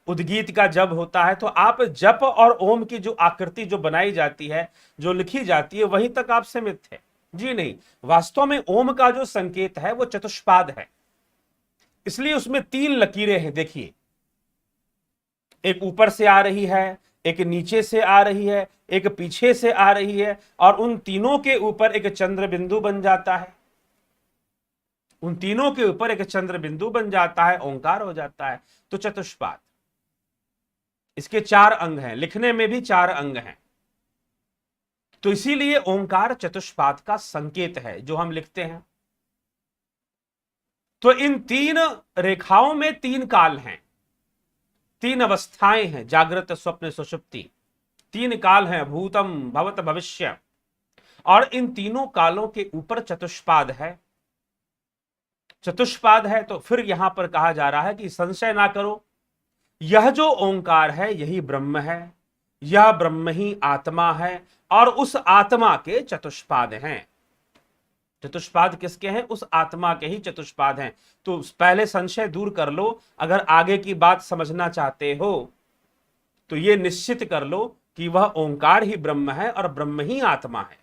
उद्गीत का जप होता है। तो आप जप और ओम की जो आकृति जो बनाई जाती है, जो लिखी जाती है, वहीं तक आप सीमित थे। जी नहीं, वास्तव में ओम का जो संकेत है वो चतुष्पाद है, इसलिए उसमें 3 लकीरें हैं। देखिए, एक ऊपर से आ रही है, एक नीचे से आ रही है, एक पीछे से आ रही है, और उन तीनों के ऊपर एक चंद्र बिंदु बन जाता है, उन तीनों के ऊपर एक चंद्र बिंदु बन जाता है, ओंकार हो जाता है। तो चतुष्पाद। इसके 4 अंग हैं, लिखने में भी 4 अंग हैं। तो इसीलिए ओंकार चतुष्पाद का संकेत है जो हम लिखते हैं। तो इन 3 रेखाओं में 3 काल हैं, 3 अवस्थाएं हैं, जागृत स्वप्न सुषुप्ति। 3 काल हैं, भूतम भवत भविष्य। और इन तीनों कालों के ऊपर चतुष्पाद है। चतुष्पाद है तो फिर यहां पर कहा जा रहा है कि संशय ना करो, यह जो ओंकार है यही ब्रह्म है, यह ब्रह्म ही आत्मा है, और उस आत्मा के चतुष्पाद हैं। चतुष्पाद किसके हैं? उस आत्मा के ही चतुष्पाद हैं। तो पहले संशय दूर कर लो। अगर आगे की बात समझना चाहते हो तो यह निश्चित कर लो कि वह ओंकार ही ब्रह्म है और ब्रह्म ही आत्मा है।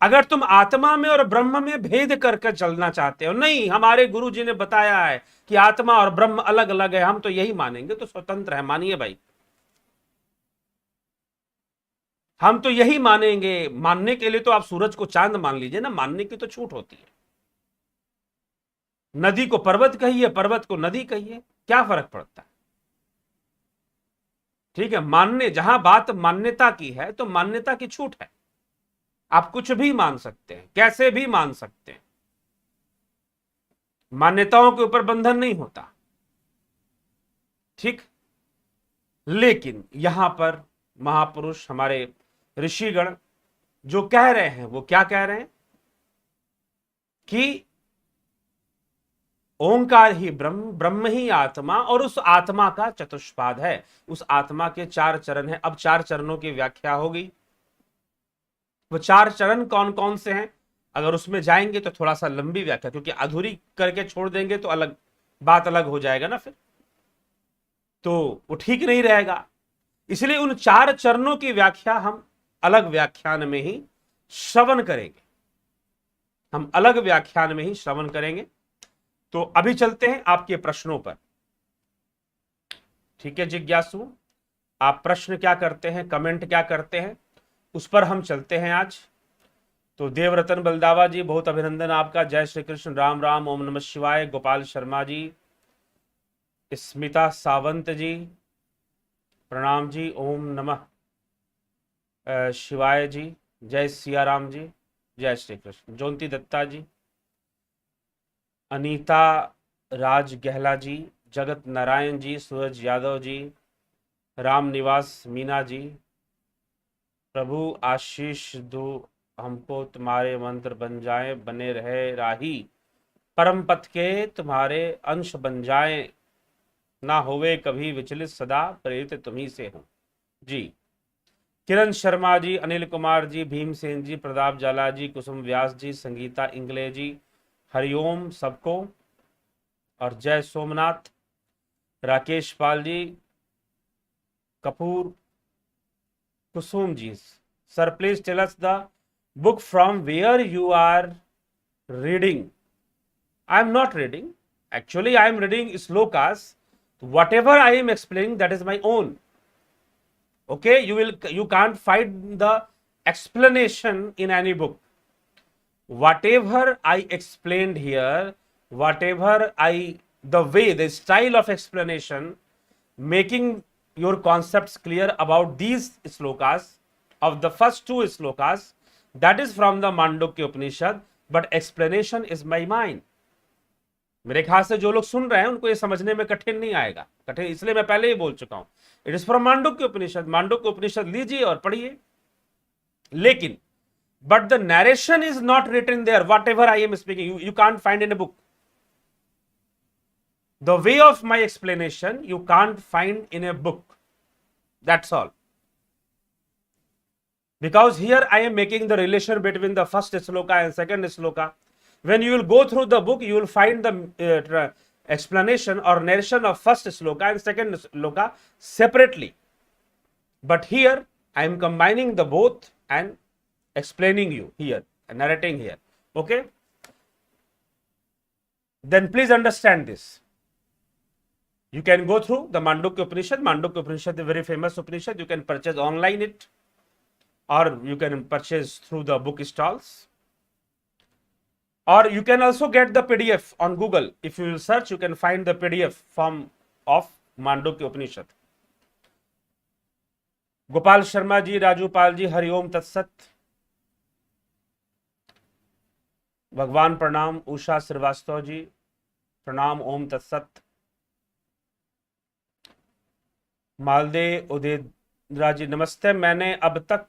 अगर तुम आत्मा में और ब्रह्म में भेद करके चलना चाहते हो, नहीं हमारे गुरु जी ने बताया है कि आत्मा और ब्रह्म अलग अलग है, हम तो यही मानेंगे, तो स्वतंत्र है, मानिए भाई, हम तो यही मानेंगे। मानने के लिए तो आप सूरज को चांद मान लीजिए ना, मानने की तो छूट होती है। नदी को पर्वत कहिए, पर्वत को नदी कहिए, क्या फर्क पड़ता है? ठीक है, मानने, जहां बात मान्यता की है तो मान्यता की छूट है। आप कुछ भी मान सकते हैं, कैसे भी मान सकते हैं, मान्यताओं के ऊपर बंधन नहीं होता। ठीक, लेकिन यहां पर महापुरुष हमारे ऋषिगण जो कह रहे हैं वो क्या कह रहे हैं कि ओंकार ही ब्रह्म, ब्रह्म ही आत्मा, और उस आत्मा का चतुष्पाद है। उस आत्मा के 4 चरण हैं। अब 4 चरणों की व्याख्या होगी। वो 4 चरण कौन कौन से हैं, अगर उसमें जाएंगे तो थोड़ा सा लंबी व्याख्या, क्योंकि अधूरी करके छोड़ देंगे तो अलग बात अलग हो जाएगा ना, फिर तो वो ठीक नहीं रहेगा। इसलिए उन 4 चरणों की व्याख्या हम अलग व्याख्यान में ही श्रवण करेंगे, हम अलग व्याख्यान में ही श्रवण करेंगे। तो अभी चलते हैं आपके प्रश्नों पर। ठीक है जिज्ञासु, आप प्रश्न क्या करते हैं, कमेंट क्या करते हैं, उस पर हम चलते हैं आज। तो देवरतन बलदावा जी, बहुत अभिनंदन आपका। जय श्री कृष्ण, राम राम, ओम नमः शिवाय। गोपाल शर्मा जी, स्मिता सावंत जी, प्रणाम जी, ओम नमः शिवाय जी, जय सियाराम जी, जय श्री कृष्ण। जोंती दत्ता जी, अनीता राज गहला जी, जगत नारायण जी, सूरज यादव जी, राम निवास मीना जी, प्रभु आशीष दो हमको, तुम्हारे मंत्र बन जाए, बने रहे राही, परम पथ के तुम्हारे अंश बन जाए, ना होवे कभी विचलित, सदा प्रेरित तुम्ही से हो जी। किरण शर्मा जी, अनिल कुमार जी, भीमसेन जी, प्रताप जाला जी, कुसुम व्यास जी, संगीता इंगले जी, हरिओम सबको, और जय Somnath. Rakesh Pal ji, Kapoor, Kusum ji, sir please tell us the book from where you are reading. I am not reading, actually I am reading slokas. Whatever I am explaining, that is my own. Okay, you can't find the explanation in any book. Whatever I explained here, whatever the way, the style of explanation, making your concepts clear about these slokas, of the first 2 slokas, that is from the Mandukya Upanishad, but explanation is my mind. मेरे ख्याल से जो लोग सुन रहे हैं उनको ये समझने में कठिन नहीं आएगा, कठिन इसलिए मैं पहले ही बोल चुका हूं, इट इज फ्रॉम मांडुक्य उपनिषद। मांडुक्य उपनिषद लीजिए और पढ़िए, लेकिन but the narration is not written there. Whatever I am speaking, you can't find in a book. The way of my explanation you can't find in a book, that's all. Because here I am making the relation between the first sloka and second sloka. When you will go through the book, you will find the explanation or narration of first sloka and second sloka separately. But here I am combining the both and explaining you here and narrating here. Okay, then please understand this. You can go through the Mandukya Upanishad. Mandukya Upanishad is a very famous Upanishad. You can purchase online it, or you can purchase through the book stalls, or you can also get the PDF on Google. If you will search, you can find the PDF form of Mandukya Upanishad. Gopal Sharma ji, Raju Pal ji, Hariom तत्सत। भगवान प्रणाम। उषा श्रीवास्तव जी प्रणाम, ओम तत्सत। मालदे उदयरा जी नमस्ते। मैंने अब तक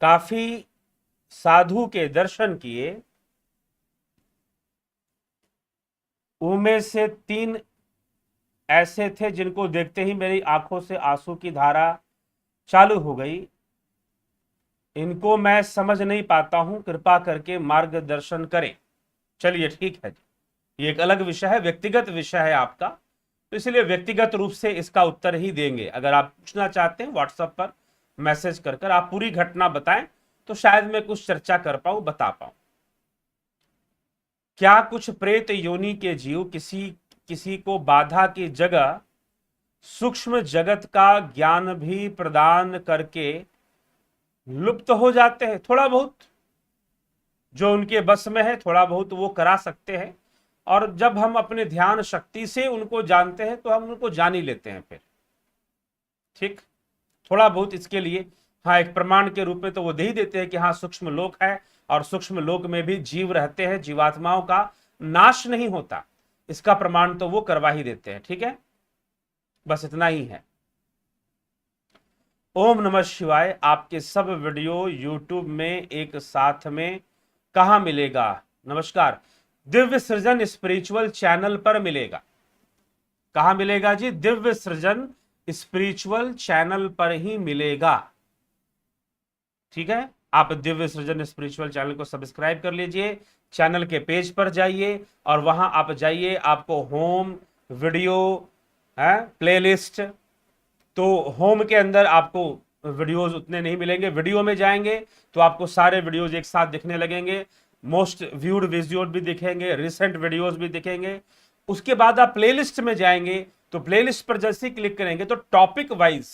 काफी साधु के दर्शन किए, उनमें से 3 ऐसे थे जिनको देखते ही मेरी आंखों से आंसू की धारा चालू हो गई। इनको मैं समझ नहीं पाता हूं, कृपा करके मार्गदर्शन करें। चलिए ठीक है, ये एक अलग विषय है, व्यक्तिगत विषय है आपका, तो इसलिए व्यक्तिगत रूप से इसका उत्तर ही देंगे। अगर आप पूछना चाहते हैं व्हाट्सएप पर मैसेज कर कर आप पूरी घटना बताएं तो शायद मैं कुछ चर्चा कर पाऊं, बता पाऊं। क्या कुछ प्रेत योनि के जीव किसी किसी को बाधा की जगह सूक्ष्म जगत का ज्ञान भी प्रदान करके लुप्त हो जाते हैं? थोड़ा बहुत जो उनके बस में है, थोड़ा बहुत वो करा सकते हैं, और जब हम अपने ध्यान शक्ति से उनको जानते हैं तो हम उनको जान ही लेते हैं फिर। ठीक, थोड़ा बहुत इसके लिए हाँ एक प्रमाण के रूप में तो वो दे ही देते हैं कि हाँ सूक्ष्म लोक है, और सूक्ष्म लोक में भी जीव रहते हैं, जीवात्माओं का नाश नहीं होता, इसका प्रमाण तो वो करवा ही देते हैं। ठीक है, बस इतना ही है। ओम नमः शिवाय। आपके सब वीडियो यूट्यूब में एक साथ में कहां मिलेगा? नमस्कार, दिव्य सृजन स्पिरिचुअल चैनल पर मिलेगा। कहां मिलेगा जी? दिव्य सृजन स्पिरिचुअल चैनल पर ही मिलेगा। ठीक है, आप दिव्य सृजन स्पिरिचुअल चैनल को सब्सक्राइब कर लीजिए, चैनल के पेज पर जाइए और वहां आप जाइए, आपको होम वीडियो है प्लेलिस्ट, तो होम के अंदर आपको वीडियोस उतने नहीं मिलेंगे, वीडियो में जाएंगे तो आपको सारे वीडियोस एक साथ दिखने लगेंगे, मोस्ट व्यूड वीडियोस भी दिखेंगे, रिसेंट वीडियोस भी दिखेंगे। उसके बाद आप प्लेलिस्ट में जाएंगे तो प्लेलिस्ट पर जैसे ही क्लिक करेंगे तो टॉपिक वाइज,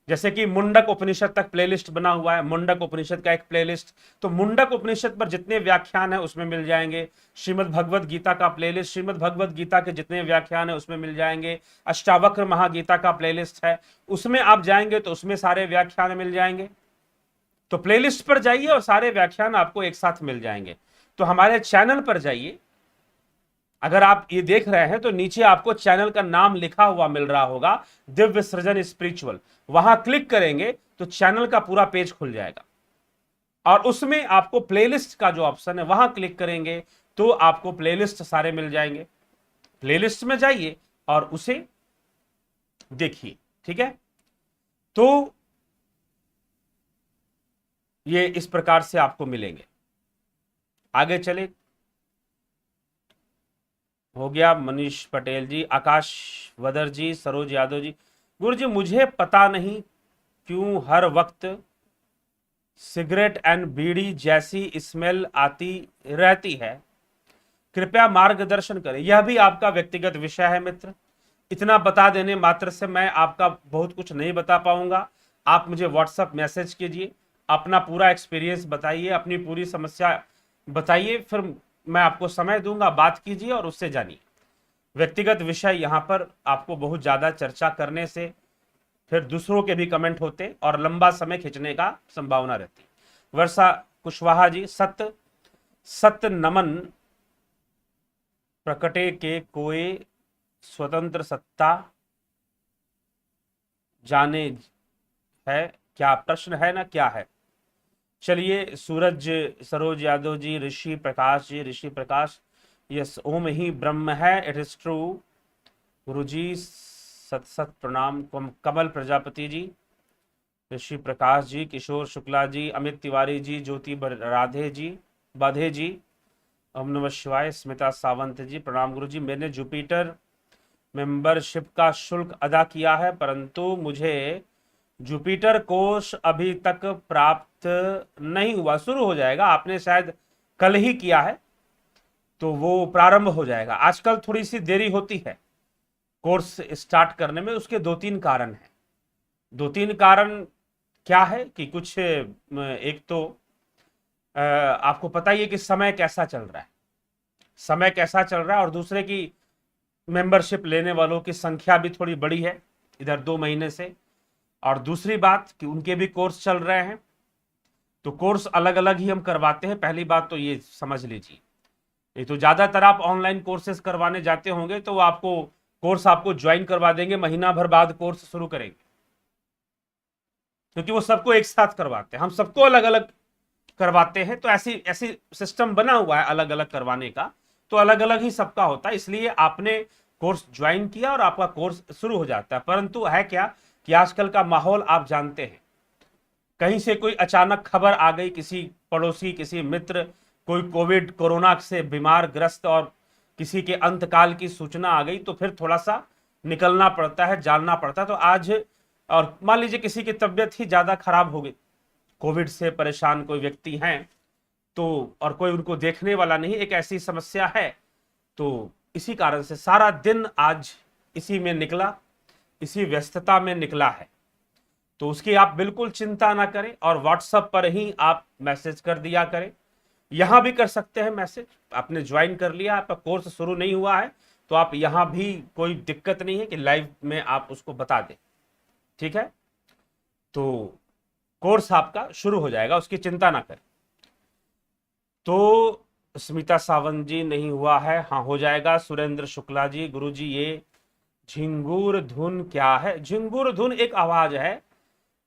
जैसे कि मुंडक उपनिषद तक प्लेलिस्ट बना हुआ है, मुंडक उपनिषद का एक प्लेलिस्ट, तो मुंडक उपनिषद पर जितने व्याख्यान है उसमें मिल जाएंगे। श्रीमद् भगवद गीता का प्लेलिस्ट, श्रीमद् भगवद गीता के जितने व्याख्यान है उसमें मिल जाएंगे। अष्टावक्र महागीता का प्लेलिस्ट है, उसमें आप जाएंगे तो उसमें सारे व्याख्यान मिल जाएंगे। तो प्लेलिस्ट पर जाइए और सारे व्याख्यान आपको एक साथ मिल जाएंगे। तो हमारे चैनल पर जाइए, अगर आप ये देख रहे हैं तो नीचे आपको चैनल का नाम लिखा हुआ मिल रहा होगा, दिव्य सृजन स्पिरिचुअल, वहां क्लिक करेंगे तो चैनल का पूरा पेज खुल जाएगा, और उसमें आपको प्लेलिस्ट का जो ऑप्शन है वहां क्लिक करेंगे तो आपको प्लेलिस्ट सारे मिल जाएंगे। प्लेलिस्ट में जाइए और उसे देखिए। ठीक है, तो ये इस प्रकार से आपको मिलेंगे। आगे चले, हो गया मनीष पटेल जी, आकाश वदर जी, सरोज यादव जी। गुरु जी मुझे पता नहीं क्यों हर वक्त सिगरेट एंड बीड़ी जैसी स्मेल आती रहती है, कृपया मार्गदर्शन करें। यह भी आपका व्यक्तिगत विषय है मित्र, इतना बता देने मात्र से मैं आपका बहुत कुछ नहीं बता पाऊंगा। आप मुझे व्हाट्सएप मैसेज कीजिए, अपना पूरा एक्सपीरियंस बताइए, अपनी पूरी समस्या बताइए, फिर मैं आपको समय दूंगा, बात कीजिए और उससे जानिए। व्यक्तिगत विषय यहाँ पर आपको बहुत ज्यादा चर्चा करने से फिर दूसरों के भी कमेंट होते और लंबा समय खींचने का संभावना रहती। वर्षा कुशवाहा जी, सत्य सत्य नमन प्रकटे के कोई स्वतंत्र सत्ता जाने है क्या? प्रश्न है ना, क्या है? चलिए, सूरज सरोज यादव जी, ऋषि प्रकाश जी, ऋषि प्रकाश, यस ओम ही ब्रह्म है, इट इज ट्रू गुरु जी, सत सत प्रणाम। कमल प्रजापति जी, ऋषि प्रकाश जी, किशोर शुक्ला जी, अमित तिवारी जी, ज्योति राधे जी, बाधे जी, ओम नमः शिवाय। स्मिता सावंत जी प्रणाम गुरु जी, मैंने जुपिटर मेंबरशिप का शुल्क अदा किया है, परंतु मुझे जुपिटर कोर्स अभी तक प्राप्त नहीं हुआ। शुरू हो जाएगा, आपने शायद कल ही किया है तो वो प्रारंभ हो जाएगा। आजकल थोड़ी सी देरी होती है कोर्स स्टार्ट करने में, उसके 2-3 कारण हैं। 2-3 कारण क्या है कि कुछ एक तो आपको पता ही है कि समय कैसा चल रहा है, समय कैसा चल रहा है, और दूसरे की मेंबरशिप लेने वालों की संख्या भी थोड़ी बड़ी है इधर 2 महीने से, और दूसरी बात कि उनके भी कोर्स चल रहे हैं, तो कोर्स अलग अलग ही हम करवाते हैं। पहली बात तो ये समझ लीजिए। ये तो ज्यादातर आप ऑनलाइन कोर्सेज करवाने जाते होंगे तो वो आपको कोर्स आपको ज्वाइन करवा देंगे, महीना भर बाद कोर्स शुरू करेंगे, क्योंकि वो सबको एक साथ करवाते हैं, हम सबको अलग अलग करवाते हैं। तो ऐसी ऐसी सिस्टम बना हुआ है अलग अलग करवाने का, तो अलग अलग ही सबका होता है। इसलिए आपने कोर्स ज्वाइन किया और आपका कोर्स शुरू हो जाता है। परंतु है क्या कि आजकल का माहौल आप जानते हैं, कहीं से कोई अचानक खबर आ गई, किसी पड़ोसी, किसी मित्र, कोई कोविड कोरोना से बीमार ग्रस्त और किसी के अंतकाल की सूचना आ गई, तो फिर थोड़ा सा निकलना पड़ता है, जानना पड़ता है। तो आज, और मान लीजिए किसी की तबीयत ही ज्यादा खराब हो गई, कोविड से परेशान कोई व्यक्ति हैं, तो और कोई उनको देखने वाला नहीं, एक ऐसी समस्या है, तो इसी कारण से सारा दिन आज इसी में निकला, इसी व्यस्तता में निकला है। तो उसकी आप बिल्कुल चिंता ना करें और व्हाट्सएप पर ही आप मैसेज कर दिया करें। यहां भी कर सकते हैं मैसेज, आपने ज्वाइन कर लिया, आपका कोर्स शुरू नहीं हुआ है तो आप यहां भी, कोई दिक्कत नहीं है कि लाइव में आप उसको बता दें, ठीक है। तो कोर्स आपका शुरू हो जाएगा, उसकी चिंता ना करें। तो स्मिता सावंत जी नहीं हुआ है, हाँ हो जाएगा। सुरेंद्र शुक्ला जी, गुरु जी ये झिंगुर धुन क्या है? झिंगुर धुन एक आवाज है,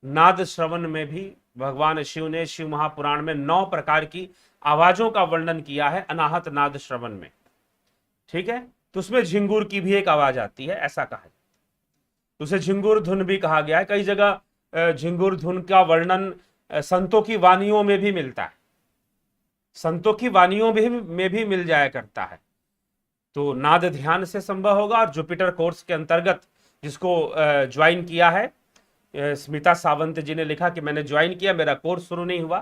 नाद श्रवण में भी भगवान शिव ने शिव महापुराण में 9 प्रकार की आवाजों का वर्णन किया है अनाहत नाद श्रवण में, ठीक है। तो उसमें झिंगुर की भी एक आवाज आती है, ऐसा कहा है, उसे झिंगुर धुन भी कहा गया है। कई जगह झिंगुर धुन का वर्णन संतों की वानियों में भी मिलता है, संतों की वानियों में भी मिल जाया करता है। तो नाद ध्यान से संभव होगा। और जुपिटर कोर्स के अंतर्गत जिसको ज्वाइन किया है, स्मिता सावंत जी ने लिखा कि मैंने ज्वाइन किया, मेरा कोर्स शुरू नहीं हुआ,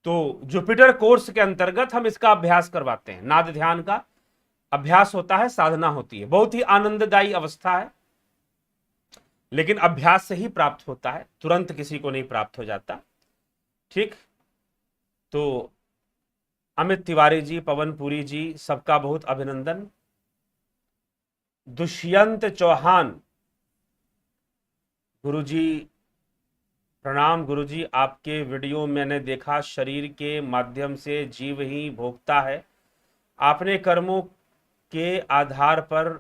तो जुपिटर कोर्स के अंतर्गत हम इसका अभ्यास करवाते हैं। नाद ध्यान का अभ्यास होता है, साधना होती है, बहुत ही आनंददायी अवस्था है, लेकिन अभ्यास से ही प्राप्त होता है, तुरंत किसी को नहीं प्राप्त हो जाता, ठीक। तो अमित तिवारी जी, पवन पुरी जी, सबका बहुत अभिनंदन। दुष्यंत चौहान, गुरुजी प्रणाम। गुरुजी आपके वीडियो मैंने देखा, शरीर के माध्यम से जीव ही भोगता है, आपने कर्मों के आधार पर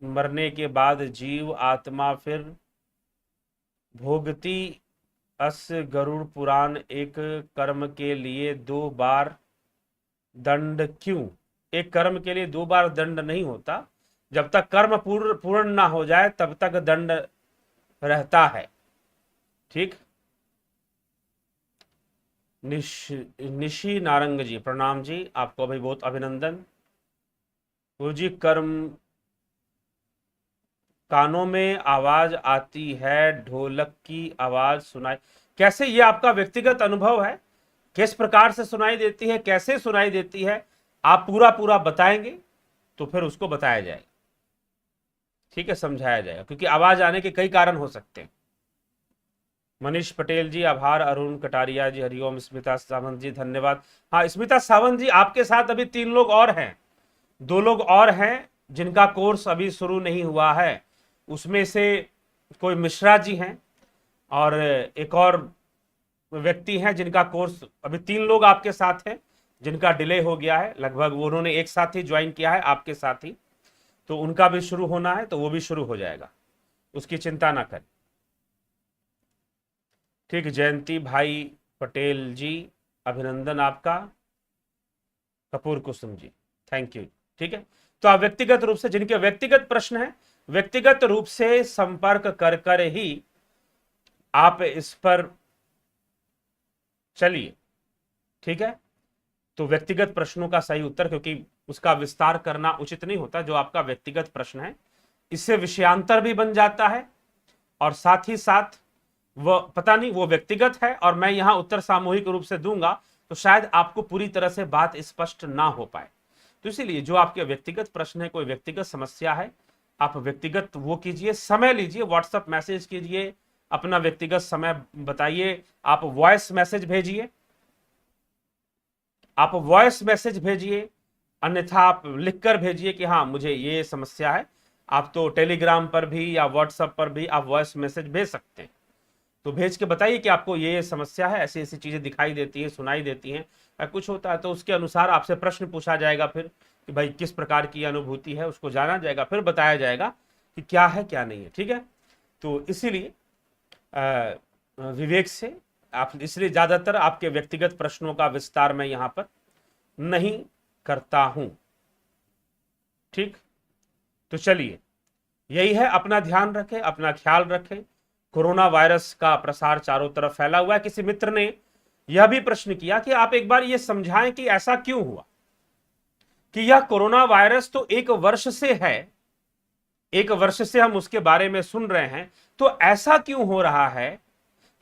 मरने के बाद जीव आत्मा फिर भोगती। अस गरुड़ पुराण, एक कर्म के लिए 2 बार दंड क्यों? एक कर्म के लिए 2 बार दंड नहीं होता, जब तक कर्म पूर्ण ना हो जाए तब तक दंड रहता है, ठीक। निशी नारंग जी प्रणाम जी, आपको भी बहुत अभिनंदन। गुरु जी कर्म, कानों में आवाज आती है, ढोलक की आवाज सुनाई, कैसे? ये आपका व्यक्तिगत अनुभव है, किस प्रकार से सुनाई देती है, कैसे सुनाई देती है, आप पूरा पूरा बताएंगे तो फिर उसको बताया जाएगा, ठीक है, समझाया जाएगा, क्योंकि आवाज आने के कई कारण हो सकते हैं। मनीष पटेल जी आभार। अरुण कटारिया जी हरिओम। स्मिता सावंत जी धन्यवाद। हाँ स्मिता सावंत जी, आपके साथ अभी 3 लोग और हैं, 2 लोग और हैं जिनका कोर्स अभी शुरू नहीं हुआ है। उसमें से कोई मिश्रा जी हैं और एक और व्यक्ति हैं जिनका कोर्स, अभी 3 लोग आपके साथ हैं जिनका डिले हो गया है लगभग, वो उन्होंने एक साथ ही ज्वाइन किया है आपके साथ ही, तो उनका भी शुरू होना है, तो वो भी शुरू हो जाएगा, उसकी चिंता ना करें, ठीक। जयंती भाई पटेल जी अभिनंदन आपका। कपूर कुसुम जी थैंक यू, ठीक है। तो आप व्यक्तिगत रूप से, जिनके व्यक्तिगत प्रश्न है, व्यक्तिगत रूप से संपर्क कर कर ही आप इस पर चलिए, ठीक है। तो व्यक्तिगत प्रश्नों का सही उत्तर, क्योंकि उसका विस्तार करना उचित नहीं होता, जो आपका व्यक्तिगत प्रश्न है, इससे विषयांतर भी बन जाता है और साथ ही साथ वो पता नहीं वो व्यक्तिगत है और मैं यहां उत्तर सामूहिक रूप से दूंगा तो शायद आपको पूरी तरह से बात स्पष्ट ना हो पाए। तो इसीलिए जो आपके व्यक्तिगत प्रश्न है, कोई व्यक्तिगत समस्या है, आप व्यक्तिगत वो कीजिए, समय लीजिए, व्हाट्सएप मैसेज कीजिए, अपना व्यक्तिगत समय बताइए, आप वॉइस मैसेज भेजिए, आप वॉइस मैसेज भेजिए, अन्यथा आप लिखकर भेजिए कि हाँ मुझे ये समस्या है, आप तो टेलीग्राम पर भी या व्हाट्सएप पर भी आप वॉइस मैसेज भेज सकते हैं। तो भेज के बताइए कि आपको ये समस्या है, ऐसी ऐसी चीजें दिखाई देती हैं, सुनाई देती हैं, कुछ होता है, तो उसके अनुसार आपसे प्रश्न पूछा जाएगा फिर कि भाई किस प्रकार की अनुभूति है, उसको जाना जाएगा, फिर बताया जाएगा कि क्या है क्या नहीं है। ठीक है, तो इसीलिए विवेक से आप, इसलिए ज्यादातर आपके व्यक्तिगत प्रश्नों का विस्तार मैं यहां पर नहीं करता हूं। ठीक, तो चलिए, यही है, अपना ध्यान रखें, अपना ख्याल रखें। कोरोना वायरस का प्रसार चारों तरफ फैला हुआ है। किसी मित्र ने यह भी प्रश्न किया कि आप एक बार यह समझाएं कि ऐसा क्यों हुआ कि यह कोरोना वायरस तो 1 वर्ष से है, 1 वर्ष से हम उसके बारे में सुन रहे हैं, तो ऐसा क्यों हो रहा है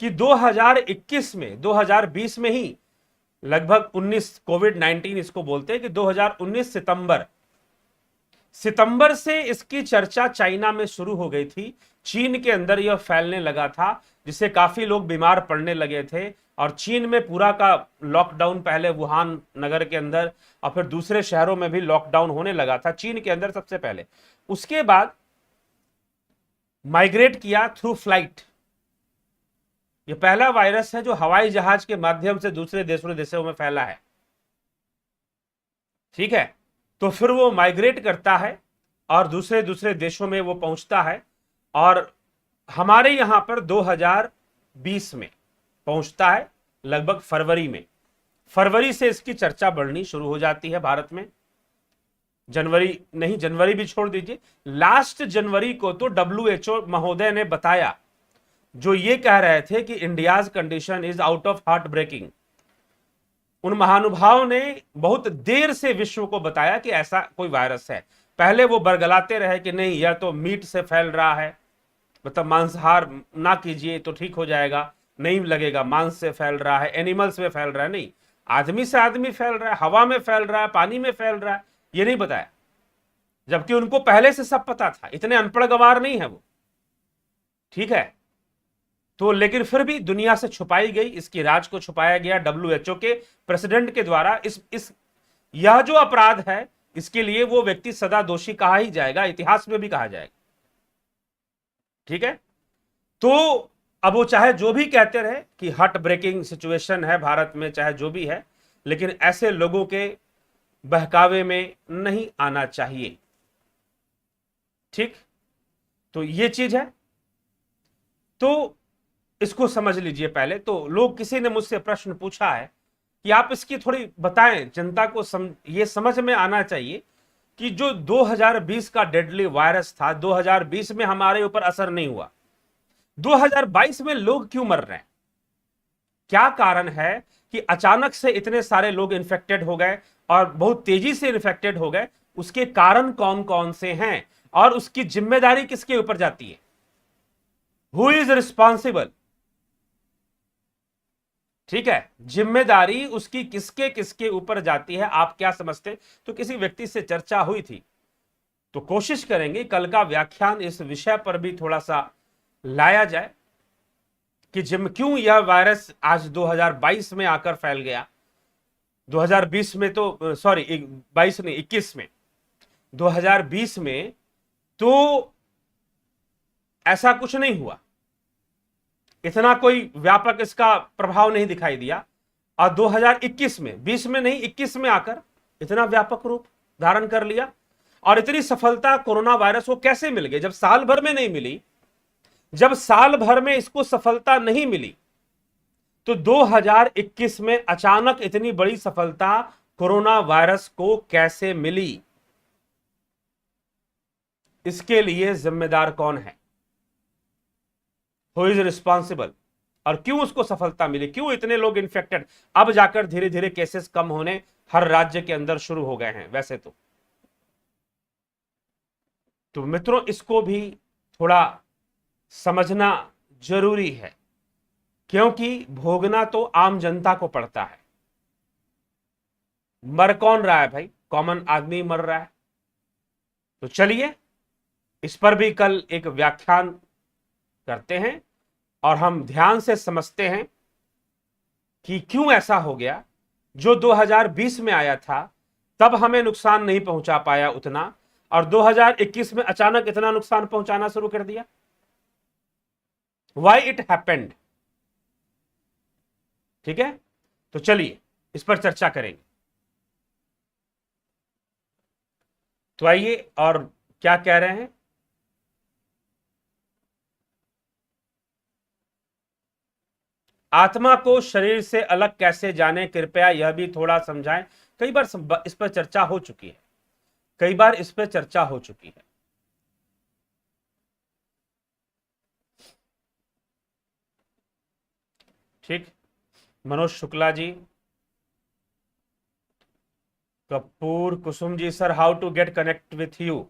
कि 2021 में, 2020 में ही लगभग 19, कोविड-19 इसको बोलते हैं, कि 2019 सितंबर से इसकी चर्चा चाइना में शुरू हो गई थी। चीन के अंदर यह फैलने लगा था, जिससे काफी लोग बीमार पड़ने लगे थे, और चीन में पूरा का लॉकडाउन, पहले वुहान नगर के अंदर और फिर दूसरे शहरों में भी लॉकडाउन होने लगा था, चीन के अंदर सबसे पहले। उसके बाद माइग्रेट किया थ्रू फ्लाइट। यह पहला वायरस है जो हवाई जहाज के माध्यम से दूसरे देशों में फैला है। ठीक है, तो फिर वो माइग्रेट करता है और दूसरे देशों में वो पहुंचता है, और हमारे यहां पर 2020 में पहुंचता है, लगभग फरवरी से इसकी चर्चा बढ़नी शुरू हो जाती है भारत में। जनवरी नहीं, जनवरी भी छोड़ दीजिए, लास्ट जनवरी को तो WHO महोदय ने बताया, जो ये कह रहे थे कि India's condition is out of heart breaking. उन महानुभाव ने बहुत देर से विश्व को बताया कि ऐसा कोई वायरस है। पहले वो बरगलाते रहे कि नहीं, यह तो मीट से फैल रहा है, मतलब मांसाहार ना कीजिए तो ठीक हो जाएगा, नहीं लगेगा, मांस से फैल रहा है, एनिमल्स में फैल रहा है, नहीं, आदमी से आदमी फैल रहा है, हवा में फैल रहा है, पानी में फैल रहा है, ये नहीं बताया। जबकि उनको पहले से सब पता था, इतने अनपढ़ गंवार नहीं है वो। ठीक है, तो लेकिन फिर भी दुनिया से छुपाई गई, इसकी राज को छुपाया गया WHO के प्रेसिडेंट के द्वारा। यह जो अपराध है, इसके लिए वो व्यक्ति सदा दोषी कहा ही जाएगा, इतिहास में भी कहा जाएगा। ठीक है, तो अब वो चाहे जो भी कहते रहे कि हार्ट ब्रेकिंग सिचुएशन है भारत में, चाहे जो भी है, लेकिन ऐसे लोगों के बहकावे में नहीं आना चाहिए। ठीक, तो ये चीज है, तो इसको समझ लीजिए पहले। तो लोग, किसी ने मुझसे प्रश्न पूछा है कि आप इसकी थोड़ी बताएं, जनता को ये समझ में आना चाहिए कि जो 2020 का डेडली वायरस था, 2020 में हमारे ऊपर असर नहीं हुआ, 2022 में लोग क्यों मर रहे हैं, क्या कारण है कि अचानक से इतने सारे लोग इन्फेक्टेड हो गए और बहुत तेजी से इन्फेक्टेड हो गए, उसके कारण कौन कौन से हैं और उसकी जिम्मेदारी किसके ऊपर जाती है, हु इज रिस्पॉन्सिबल। ठीक है, जिम्मेदारी उसकी किसके किसके ऊपर जाती है, आप क्या समझते। तो किसी व्यक्ति से चर्चा हुई थी, तो कोशिश करेंगे कल का व्याख्यान इस विषय पर भी थोड़ा सा लाया जाए कि क्यों यह वायरस आज 2022 में आकर फैल गया। 2020 में तो सॉरी 22 नहीं 21 में, 2020 में तो ऐसा कुछ नहीं हुआ, इतना कोई व्यापक इसका प्रभाव नहीं दिखाई दिया, और 2021 में, 20 में नहीं 21 में आकर इतना व्यापक रूप धारण कर लिया। और इतनी सफलता कोरोना वायरस को कैसे मिल गई, जब साल भर में नहीं मिली, जब साल भर में इसको सफलता नहीं मिली, तो 2021 में अचानक इतनी बड़ी सफलता कोरोना वायरस को कैसे मिली, इसके लिए जिम्मेदार कौन है, हु इज रिस्पॉन्सिबल, और क्यों उसको सफलता मिली, क्यों इतने लोग इन्फेक्टेड। अब जाकर धीरे धीरे केसेस कम होने हर राज्य के अंदर शुरू हो गए हैं वैसे तो मित्रों, इसको भी थोड़ा समझना जरूरी है, क्योंकि भोगना तो आम जनता को पड़ता है। मर कौन रहा है भाई, कॉमन आदमी मर रहा है। तो चलिए, इस पर भी कल एक व्याख्यान करते हैं और हम ध्यान से समझते हैं कि क्यों ऐसा हो गया। जो 2020 में आया था तब हमें नुकसान नहीं पहुंचा पाया उतना, और 2021 में अचानक इतना नुकसान पहुंचाना शुरू कर दिया? Why it happened? ठीक है, तो चलिए इस पर चर्चा करेंगे। तो आइए, और क्या कह रहे हैं? आत्मा को शरीर से अलग कैसे जाने, कृपया यह भी थोड़ा समझाएं। कई बार इस पर चर्चा हो चुकी है, कई बार इस पर चर्चा हो चुकी है। ठीक, Manoj Shukla ji, Kapoor Kusum ji, sir how to get connect with you?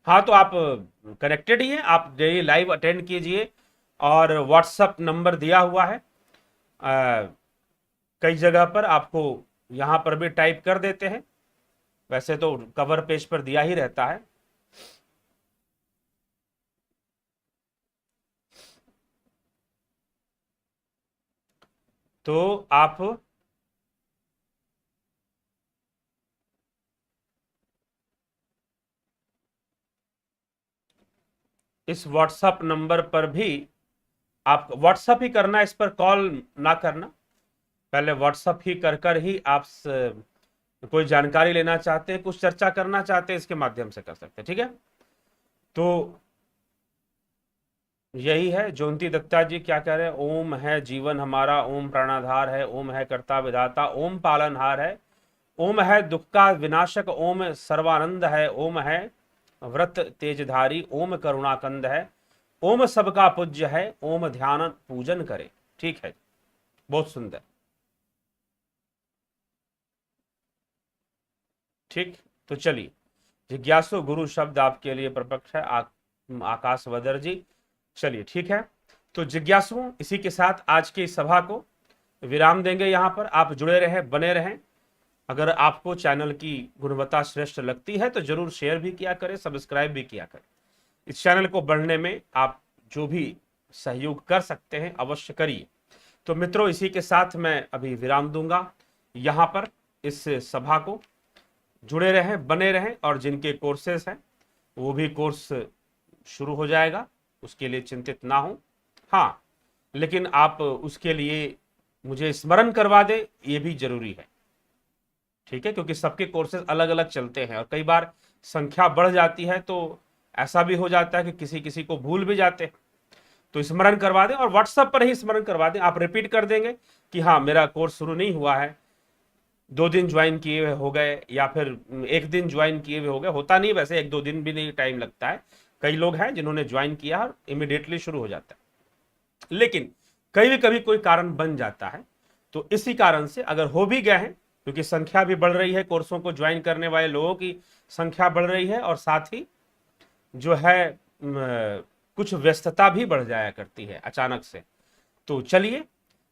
हाँ, तो आप कनेक्टेड ही हैं, आप डेली लाइव अटेंड कीजिए, और व्हाट्सअप नंबर दिया हुआ है कई जगह पर, आपको यहां पर भी टाइप कर देते हैं, वैसे तो कवर पेज पर दिया ही रहता है। तो आप इस व्हाट्सएप नंबर पर भी, आप व्हाट्सएप ही करना, इस पर कॉल ना करना, पहले व्हाट्सएप ही कर ही आप कोई जानकारी लेना चाहते हैं, कुछ चर्चा करना चाहते हैं, इसके माध्यम से कर सकते हैं। ठीक है, तो यही है। जयंती दत्ता जी क्या कह रहे हैं? ओम है जीवन हमारा, ओम प्राणाधार है, ओम है कर्ता विधाता, ओम पालनहार है, ओम है दुख का विनाशक, ओम सर्वानंद है, ओम है व्रत तेजधारी, ओम करुणाकंद है, ओम सबका पूज्य है, ओम ध्यान पूजन करे। ठीक है, बहुत सुंदर। ठीक, तो चलिए, जिज्ञासु गुरु शब्द आपके लिए प्रपक्ष है, आकाश वदर जी। चलिए ठीक है, तो जिज्ञासुओं, इसी के साथ आज की सभा को विराम देंगे। यहां पर आप जुड़े रहें, बने रहें। अगर आपको चैनल की गुणवत्ता श्रेष्ठ लगती है तो जरूर शेयर भी किया करें, सब्सक्राइब भी किया करें। इस चैनल को बढ़ने में आप जो भी सहयोग कर सकते हैं अवश्य करिए। तो मित्रों, इसी के साथ मैं अभी विराम दूंगा यहां पर। इस सभा को जुड़े रहें, बने रहें, और जिनके कोर्सेस हैं वो भी कोर्स शुरू हो जाएगा, उसके लिए चिंतित ना हो। हाँ, लेकिन आप उसके लिए मुझे स्मरण करवा दें, ये भी जरूरी है। ठीक है, क्योंकि सबके कोर्सेज अलग अलग चलते हैं, और कई बार संख्या बढ़ जाती है तो ऐसा भी हो जाता है कि किसी किसी को भूल भी जाते हैं। तो स्मरण करवा दें, और व्हाट्सएप पर ही स्मरण करवा दें। आप रिपीट कर देंगे कि हाँ, मेरा कोर्स शुरू नहीं हुआ है, 2 दिन ज्वाइन किए हुए हो गए, या फिर 1 दिन ज्वाइन किए हुए हो गए। होता नहीं, वैसे 1-2 दिन भी नहीं टाइम लगता है। कई लोग हैं जिन्होंने ज्वाइन किया और इमिडिएटली शुरू हो जाता है, लेकिन कभी कभी कोई कारण बन जाता है। तो इसी कारण से अगर हो भी गए हैं, क्योंकि संख्या भी बढ़ रही है, कोर्सों को ज्वाइन करने वाले लोगों की संख्या बढ़ रही है, और साथ ही जो है कुछ व्यस्तता भी बढ़ जाया करती है अचानक से। तो चलिए,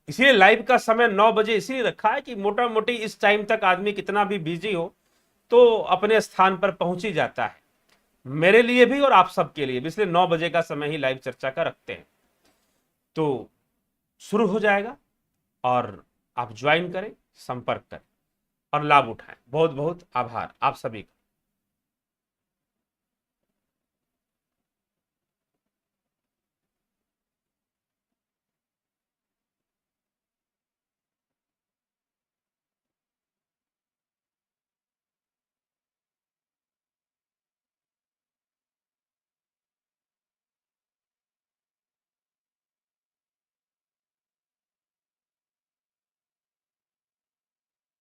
इसीलिए लाइव का समय 9 बजे इसीलिए रखा है कि मोटा मोटी इस टाइम तक आदमी कितना भी बिजी हो तो अपने स्थान पर पहुंच ही जाता है, मेरे लिए भी और आप सबके लिए भी। इसलिए 9 बजे का समय ही लाइव चर्चा का रखते हैं। तो शुरू हो जाएगा, और आप ज्वाइन करें, संपर्क करें और लाभ उठाएं। बहुत बहुत आभार आप सभी का।